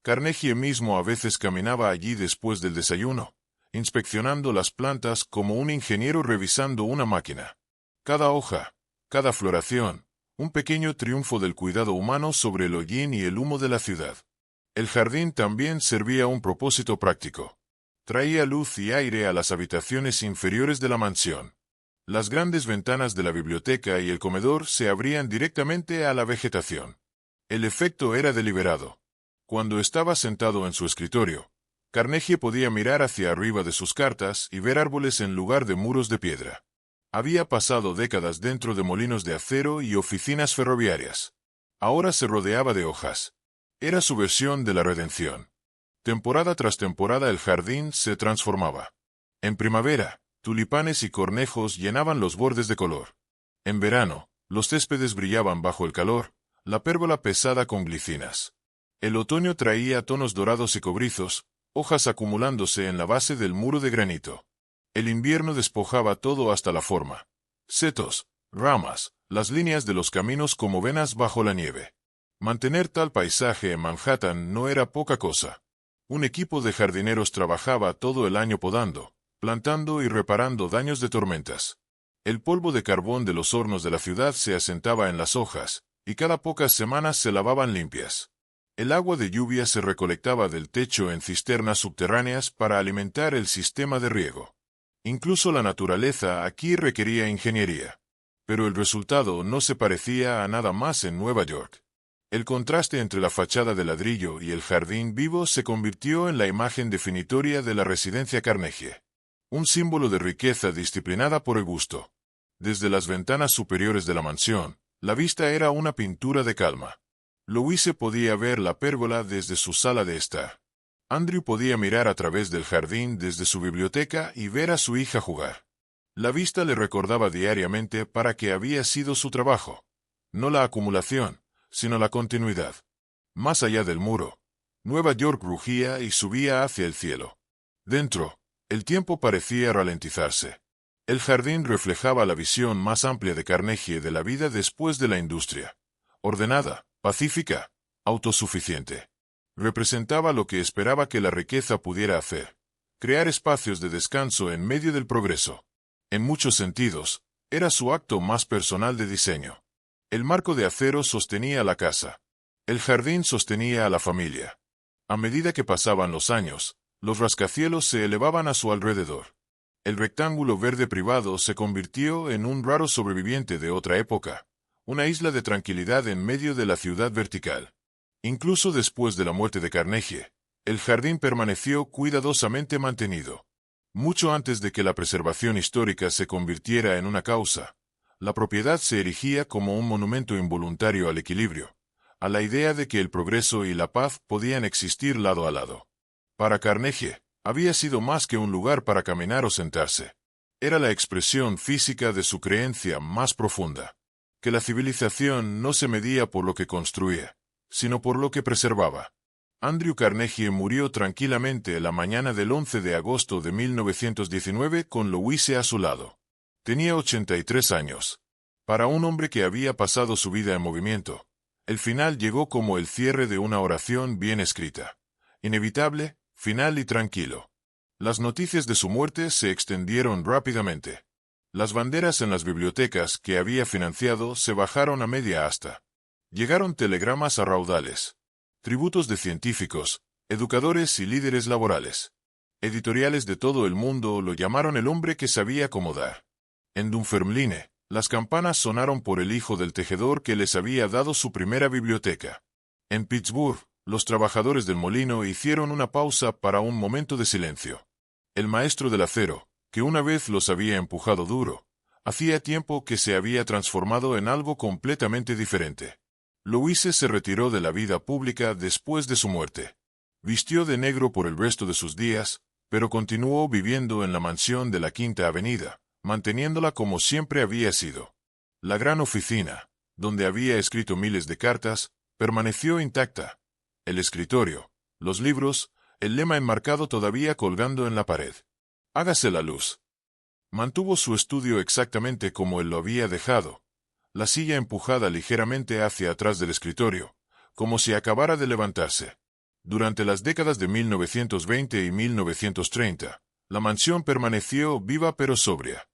Carnegie mismo a veces caminaba allí después del desayuno, inspeccionando las plantas como un ingeniero revisando una máquina. Cada hoja, cada floración, un pequeño triunfo del cuidado humano sobre el hollín y el humo de la ciudad. El jardín también servía un propósito práctico. Traía luz y aire a las habitaciones inferiores de la mansión. Las grandes ventanas de la biblioteca y el comedor se abrían directamente a la vegetación. El efecto era deliberado. Cuando estaba sentado en su escritorio, Carnegie podía mirar hacia arriba de sus cartas y ver árboles en lugar de muros de piedra. Había pasado décadas dentro de molinos de acero y oficinas ferroviarias. Ahora se rodeaba de hojas. Era su versión de la redención. Temporada tras temporada el jardín se transformaba. En primavera, tulipanes y cornejos llenaban los bordes de color. En verano, los céspedes brillaban bajo el calor, la pérgola pesada con glicinas. El otoño traía tonos dorados y cobrizos, hojas acumulándose en la base del muro de granito. El invierno despojaba todo hasta la forma. Setos, ramas, las líneas de los caminos como venas bajo la nieve. Mantener tal paisaje en Manhattan no era poca cosa. Un equipo de jardineros trabajaba todo el año podando, plantando y reparando daños de tormentas. El polvo de carbón de los hornos de la ciudad se asentaba en las hojas, y cada pocas semanas se lavaban limpias. El agua de lluvia se recolectaba del techo en cisternas subterráneas para alimentar el sistema de riego. Incluso la naturaleza aquí requería ingeniería. Pero el resultado no se parecía a nada más en Nueva York. El contraste entre la fachada de ladrillo y el jardín vivo se convirtió en la imagen definitoria de la residencia Carnegie. Un símbolo de riqueza disciplinada por el gusto. Desde las ventanas superiores de la mansión, la vista era una pintura de calma. Louise podía ver la pérgola desde su sala de estar. Andrew podía mirar a través del jardín desde su biblioteca y ver a su hija jugar. La vista le recordaba diariamente para qué había sido su trabajo. No la acumulación, sino la continuidad. Más allá del muro, Nueva York rugía y subía hacia el cielo. Dentro, el tiempo parecía ralentizarse. El jardín reflejaba la visión más amplia de Carnegie de la vida después de la industria. Ordenada, pacífica, autosuficiente. Representaba lo que esperaba que la riqueza pudiera hacer. Crear espacios de descanso en medio del progreso. En muchos sentidos, era su acto más personal de diseño. El marco de acero sostenía la casa. El jardín sostenía a la familia. A medida que pasaban los años, los rascacielos se elevaban a su alrededor. El rectángulo verde privado se convirtió en un raro sobreviviente de otra época, una isla de tranquilidad en medio de la ciudad vertical. Incluso después de la muerte de Carnegie, el jardín permaneció cuidadosamente mantenido. Mucho antes de que la preservación histórica se convirtiera en una causa, la propiedad se erigía como un monumento involuntario al equilibrio, a la idea de que el progreso y la paz podían existir lado a lado. Para Carnegie, había sido más que un lugar para caminar o sentarse. Era la expresión física de su creencia más profunda, que la civilización no se medía por lo que construía, sino por lo que preservaba. Andrew Carnegie murió tranquilamente la mañana del 11 de agosto de 1919 con Louise a su lado. Tenía 83 años. Para un hombre que había pasado su vida en movimiento, el final llegó como el cierre de una oración bien escrita. Inevitable, final y tranquilo. Las noticias de su muerte se extendieron rápidamente. Las banderas en las bibliotecas que había financiado se bajaron a media asta. Llegaron telegramas a raudales. Tributos de científicos, educadores y líderes laborales. Editoriales de todo el mundo lo llamaron el hombre que sabía acomodar. En Dunfermline, las campanas sonaron por el hijo del tejedor que les había dado su primera biblioteca. En Pittsburgh, los trabajadores del molino hicieron una pausa para un momento de silencio. El maestro del acero, que una vez los había empujado duro, hacía tiempo que se había transformado en algo completamente diferente. Louise se retiró de la vida pública después de su muerte. Vistió de negro por el resto de sus días, pero continuó viviendo en la mansión de la Quinta Avenida, manteniéndola como siempre había sido. La gran oficina, donde había escrito miles de cartas, permaneció intacta. El escritorio, los libros, el lema enmarcado todavía colgando en la pared. Hágase la luz. Mantuvo su estudio exactamente como él lo había dejado. La silla empujada ligeramente hacia atrás del escritorio, como si acabara de levantarse. Durante las décadas de 1920 y 1930, la mansión permaneció viva pero sobria.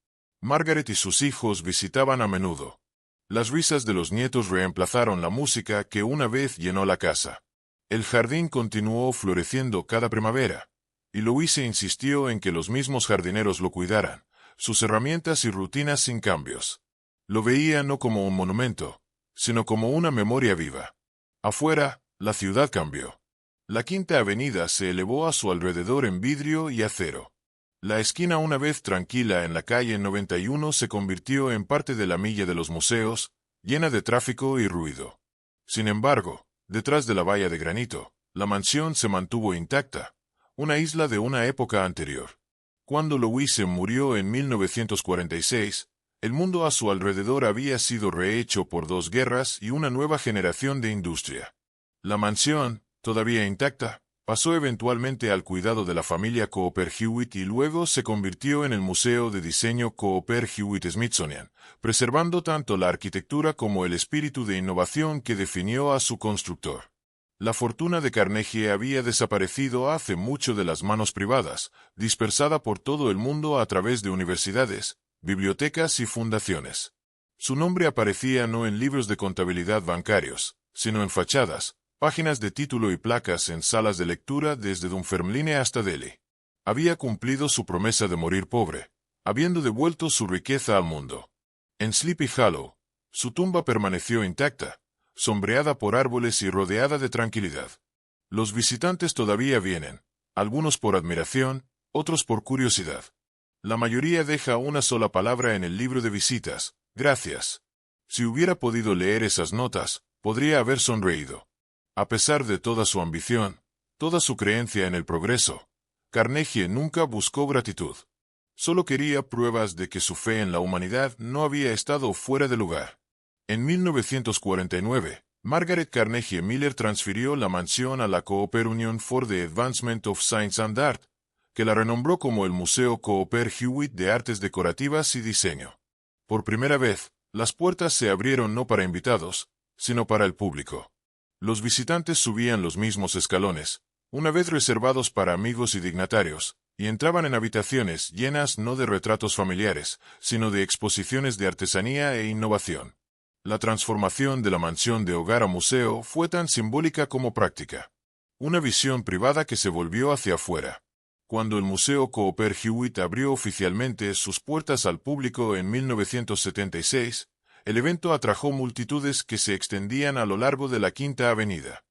Margaret y sus hijos visitaban a menudo. Las risas de los nietos reemplazaron la música que una vez llenó la casa. El jardín continuó floreciendo cada primavera, y Louise insistió en que los mismos jardineros lo cuidaran, sus herramientas y rutinas sin cambios. Lo veía no como un monumento, sino como una memoria viva. Afuera, la ciudad cambió. La Quinta Avenida se elevó a su alrededor en vidrio y acero. La esquina, una vez tranquila en la calle 91, se convirtió en parte de la milla de los museos, llena de tráfico y ruido. Sin embargo, detrás de la valla de granito, La mansión se mantuvo intacta, una isla de una época anterior. Cuando Louise murió en 1946, el mundo a su alrededor había sido rehecho por dos guerras y una nueva generación de industria. La mansión, todavía intacta, pasó eventualmente al cuidado de la familia Cooper-Hewitt y luego se convirtió en el Museo de Diseño Cooper-Hewitt-Smithsonian, preservando tanto la arquitectura como el espíritu de innovación que definió a su constructor. La fortuna de Carnegie había desaparecido hace mucho de las manos privadas, dispersada por todo el mundo a través de universidades, bibliotecas y fundaciones. Su nombre aparecía no en libros de contabilidad bancarios, sino en fachadas, páginas de título y placas en salas de lectura desde Dunfermline hasta Delhi. Había cumplido su promesa de morir pobre, habiendo devuelto su riqueza al mundo. En Sleepy Hollow, su tumba permaneció intacta, sombreada por árboles y rodeada de tranquilidad. Los visitantes todavía vienen, algunos por admiración, otros por curiosidad. La mayoría deja una sola palabra en el libro de visitas: gracias. Si hubiera podido leer esas notas, podría haber sonreído. A pesar de toda su ambición, toda su creencia en el progreso, Carnegie nunca buscó gratitud. Solo quería pruebas de que su fe en la humanidad no había estado fuera de lugar. En 1949, Margaret Carnegie Miller transfirió la mansión a la Cooper Union for the Advancement of Science and Art, que la renombró como el Museo Cooper-Hewitt de Artes Decorativas y Diseño. Por primera vez, las puertas se abrieron no para invitados, sino para el público. Los visitantes subían los mismos escalones, una vez reservados para amigos y dignatarios, y entraban en habitaciones llenas no de retratos familiares, sino de exposiciones de artesanía e innovación. La transformación de la mansión de hogar a museo fue tan simbólica como práctica. Una visión privada que se volvió hacia afuera. Cuando el Museo Cooper-Hewitt abrió oficialmente sus puertas al público en 1976, el evento atrajo multitudes que se extendían a lo largo de la Quinta Avenida.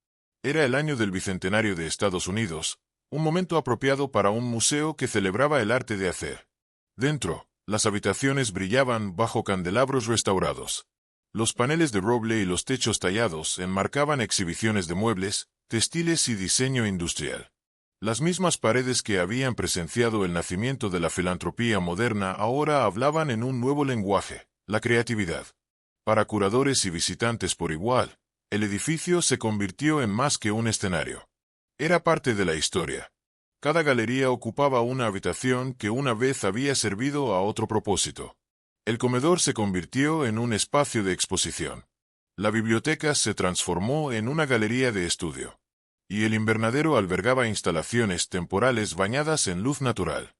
Era el año del bicentenario de Estados Unidos, un momento apropiado para un museo que celebraba el arte de hacer. Dentro, las habitaciones brillaban bajo candelabros restaurados. Los paneles de roble y los techos tallados enmarcaban exhibiciones de muebles, textiles y diseño industrial. Las mismas paredes que habían presenciado el nacimiento de la filantropía moderna ahora hablaban en un nuevo lenguaje: la creatividad. Para curadores y visitantes por igual, el edificio se convirtió en más que un escenario. Era parte de la historia. Cada galería ocupaba una habitación que una vez había servido a otro propósito. El comedor se convirtió en un espacio de exposición. La biblioteca se transformó en una galería de estudio. Y el invernadero albergaba instalaciones temporales bañadas en luz natural.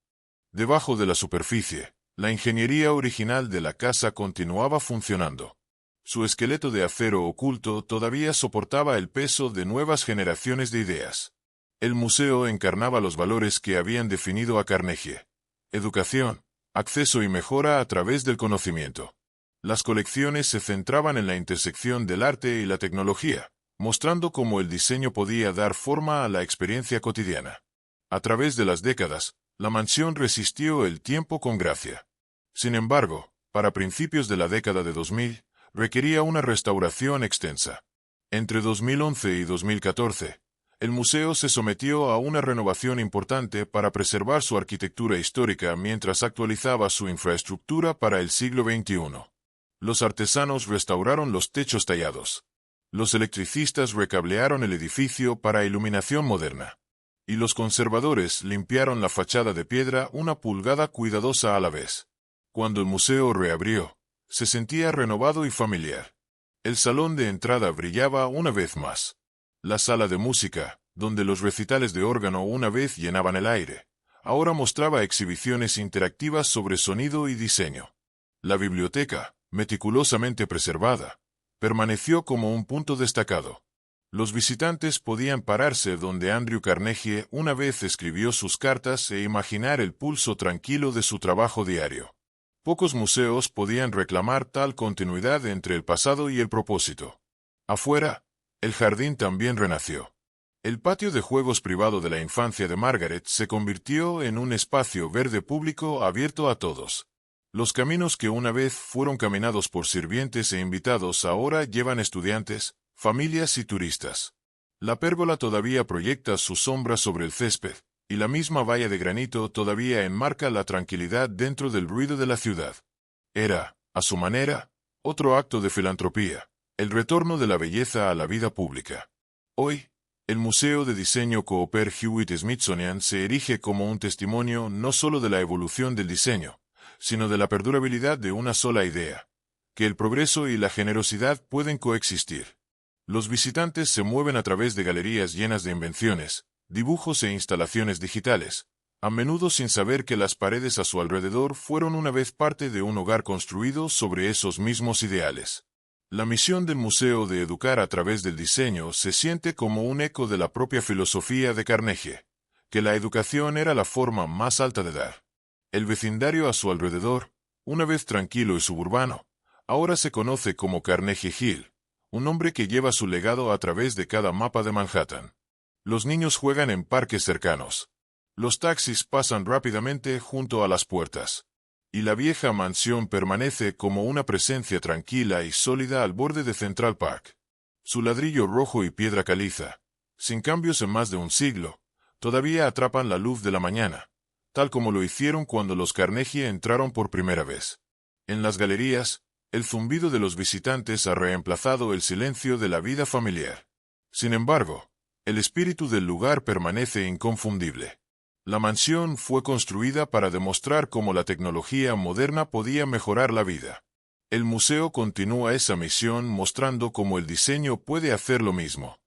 Debajo de la superficie, la ingeniería original de la casa continuaba funcionando. Su esqueleto de acero oculto todavía soportaba el peso de nuevas generaciones de ideas. El museo encarnaba los valores que habían definido a Carnegie: educación, acceso y mejora a través del conocimiento. Las colecciones se centraban en la intersección del arte y la tecnología, mostrando cómo el diseño podía dar forma a la experiencia cotidiana. A través de las décadas, la mansión resistió el tiempo con gracia. Sin embargo, para principios de la década de 2000, requería una restauración extensa. Entre 2011 y 2014, el museo se sometió a una renovación importante para preservar su arquitectura histórica mientras actualizaba su infraestructura para el siglo XXI. Los artesanos restauraron los techos tallados. Los electricistas recablearon el edificio para iluminación moderna. Y los conservadores limpiaron la fachada de piedra una pulgada cuidadosa a la vez. Cuando el museo reabrió, se sentía renovado y familiar. El salón de entrada brillaba una vez más. La sala de música, donde los recitales de órgano una vez llenaban el aire, ahora mostraba exhibiciones interactivas sobre sonido y diseño. La biblioteca, meticulosamente preservada, permaneció como un punto destacado. Los visitantes podían pararse donde Andrew Carnegie una vez escribió sus cartas e imaginar el pulso tranquilo de su trabajo diario. Pocos museos podían reclamar tal continuidad entre el pasado y el propósito. Afuera, el jardín también renació. El patio de juegos privado de la infancia de Margaret se convirtió en un espacio verde público abierto a todos. Los caminos que una vez fueron caminados por sirvientes e invitados ahora llevan estudiantes, familias y turistas. La pérgola todavía proyecta su sombra sobre el césped, y la misma valla de granito todavía enmarca la tranquilidad dentro del ruido de la ciudad. Era, a su manera, otro acto de filantropía, el retorno de la belleza a la vida pública. Hoy, el Museo de Diseño Cooper Hewitt-Smithsonian se erige como un testimonio no solo de la evolución del diseño, sino de la perdurabilidad de una sola idea, que el progreso y la generosidad pueden coexistir. Los visitantes se mueven a través de galerías llenas de invenciones, dibujos e instalaciones digitales, a menudo sin saber que las paredes a su alrededor fueron una vez parte de un hogar construido sobre esos mismos ideales. La misión del museo de educar a través del diseño se siente como un eco de la propia filosofía de Carnegie, que la educación era la forma más alta de dar. El vecindario a su alrededor, una vez tranquilo y suburbano, ahora se conoce como Carnegie Hill, un nombre que lleva su legado a través de cada mapa de Manhattan. Los niños juegan en parques cercanos. Los taxis pasan rápidamente junto a las puertas. Y la vieja mansión permanece como una presencia tranquila y sólida al borde de Central Park. Su ladrillo rojo y piedra caliza, sin cambios en más de un siglo, todavía atrapan la luz de la mañana, tal como lo hicieron cuando los Carnegie entraron por primera vez. En las galerías, el zumbido de los visitantes ha reemplazado el silencio de la vida familiar. Sin embargo, el espíritu del lugar permanece inconfundible. La mansión fue construida para demostrar cómo la tecnología moderna podía mejorar la vida. El museo continúa esa misión mostrando cómo el diseño puede hacer lo mismo.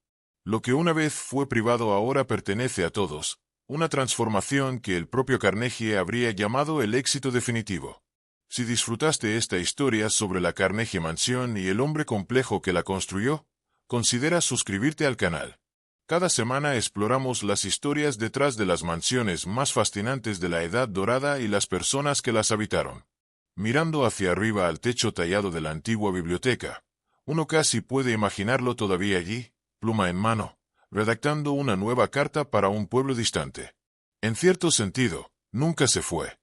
Lo que una vez fue privado ahora pertenece a todos, una transformación que el propio Carnegie habría llamado el éxito definitivo. Si disfrutaste esta historia sobre la Carnegie Mansión y el hombre complejo que la construyó, considera suscribirte al canal. Cada semana exploramos las historias detrás de las mansiones más fascinantes de la Edad Dorada y las personas que las habitaron. Mirando hacia arriba al techo tallado de la antigua biblioteca, uno casi puede imaginarlo todavía allí, pluma en mano, redactando una nueva carta para un pueblo distante. En cierto sentido, nunca se fue.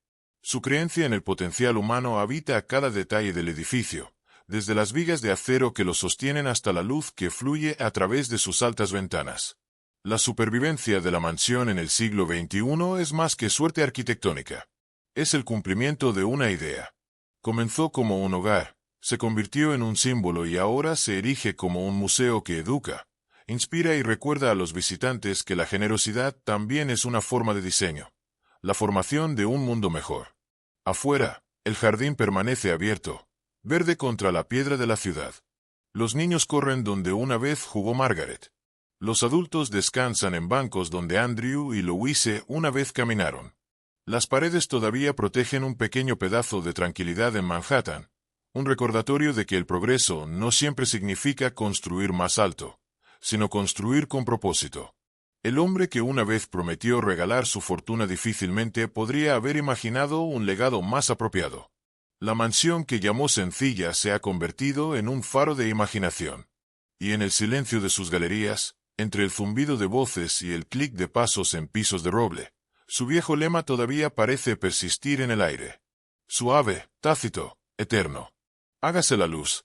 Su creencia en el potencial humano habita cada detalle del edificio, desde las vigas de acero que lo sostienen hasta la luz que fluye a través de sus altas ventanas. La supervivencia de la mansión en el siglo XXI es más que suerte arquitectónica. Es el cumplimiento de una idea. Comenzó como un hogar, se convirtió en un símbolo y ahora se erige como un museo que educa, inspira y recuerda a los visitantes que la generosidad también es una forma de diseño. La formación de un mundo mejor. Afuera, el jardín permanece abierto, verde contra la piedra de la ciudad. Los niños corren donde una vez jugó Margaret. Los adultos descansan en bancos donde Andrew y Louise una vez caminaron. Las paredes todavía protegen un pequeño pedazo de tranquilidad en Manhattan, un recordatorio de que el progreso no siempre significa construir más alto, sino construir con propósito. El hombre que una vez prometió regalar su fortuna difícilmente podría haber imaginado un legado más apropiado. La mansión que llamó sencilla se ha convertido en un faro de imaginación. Y en el silencio de sus galerías, entre el zumbido de voces y el clic de pasos en pisos de roble, su viejo lema todavía parece persistir en el aire. Suave, tácito, eterno. Hágase la luz.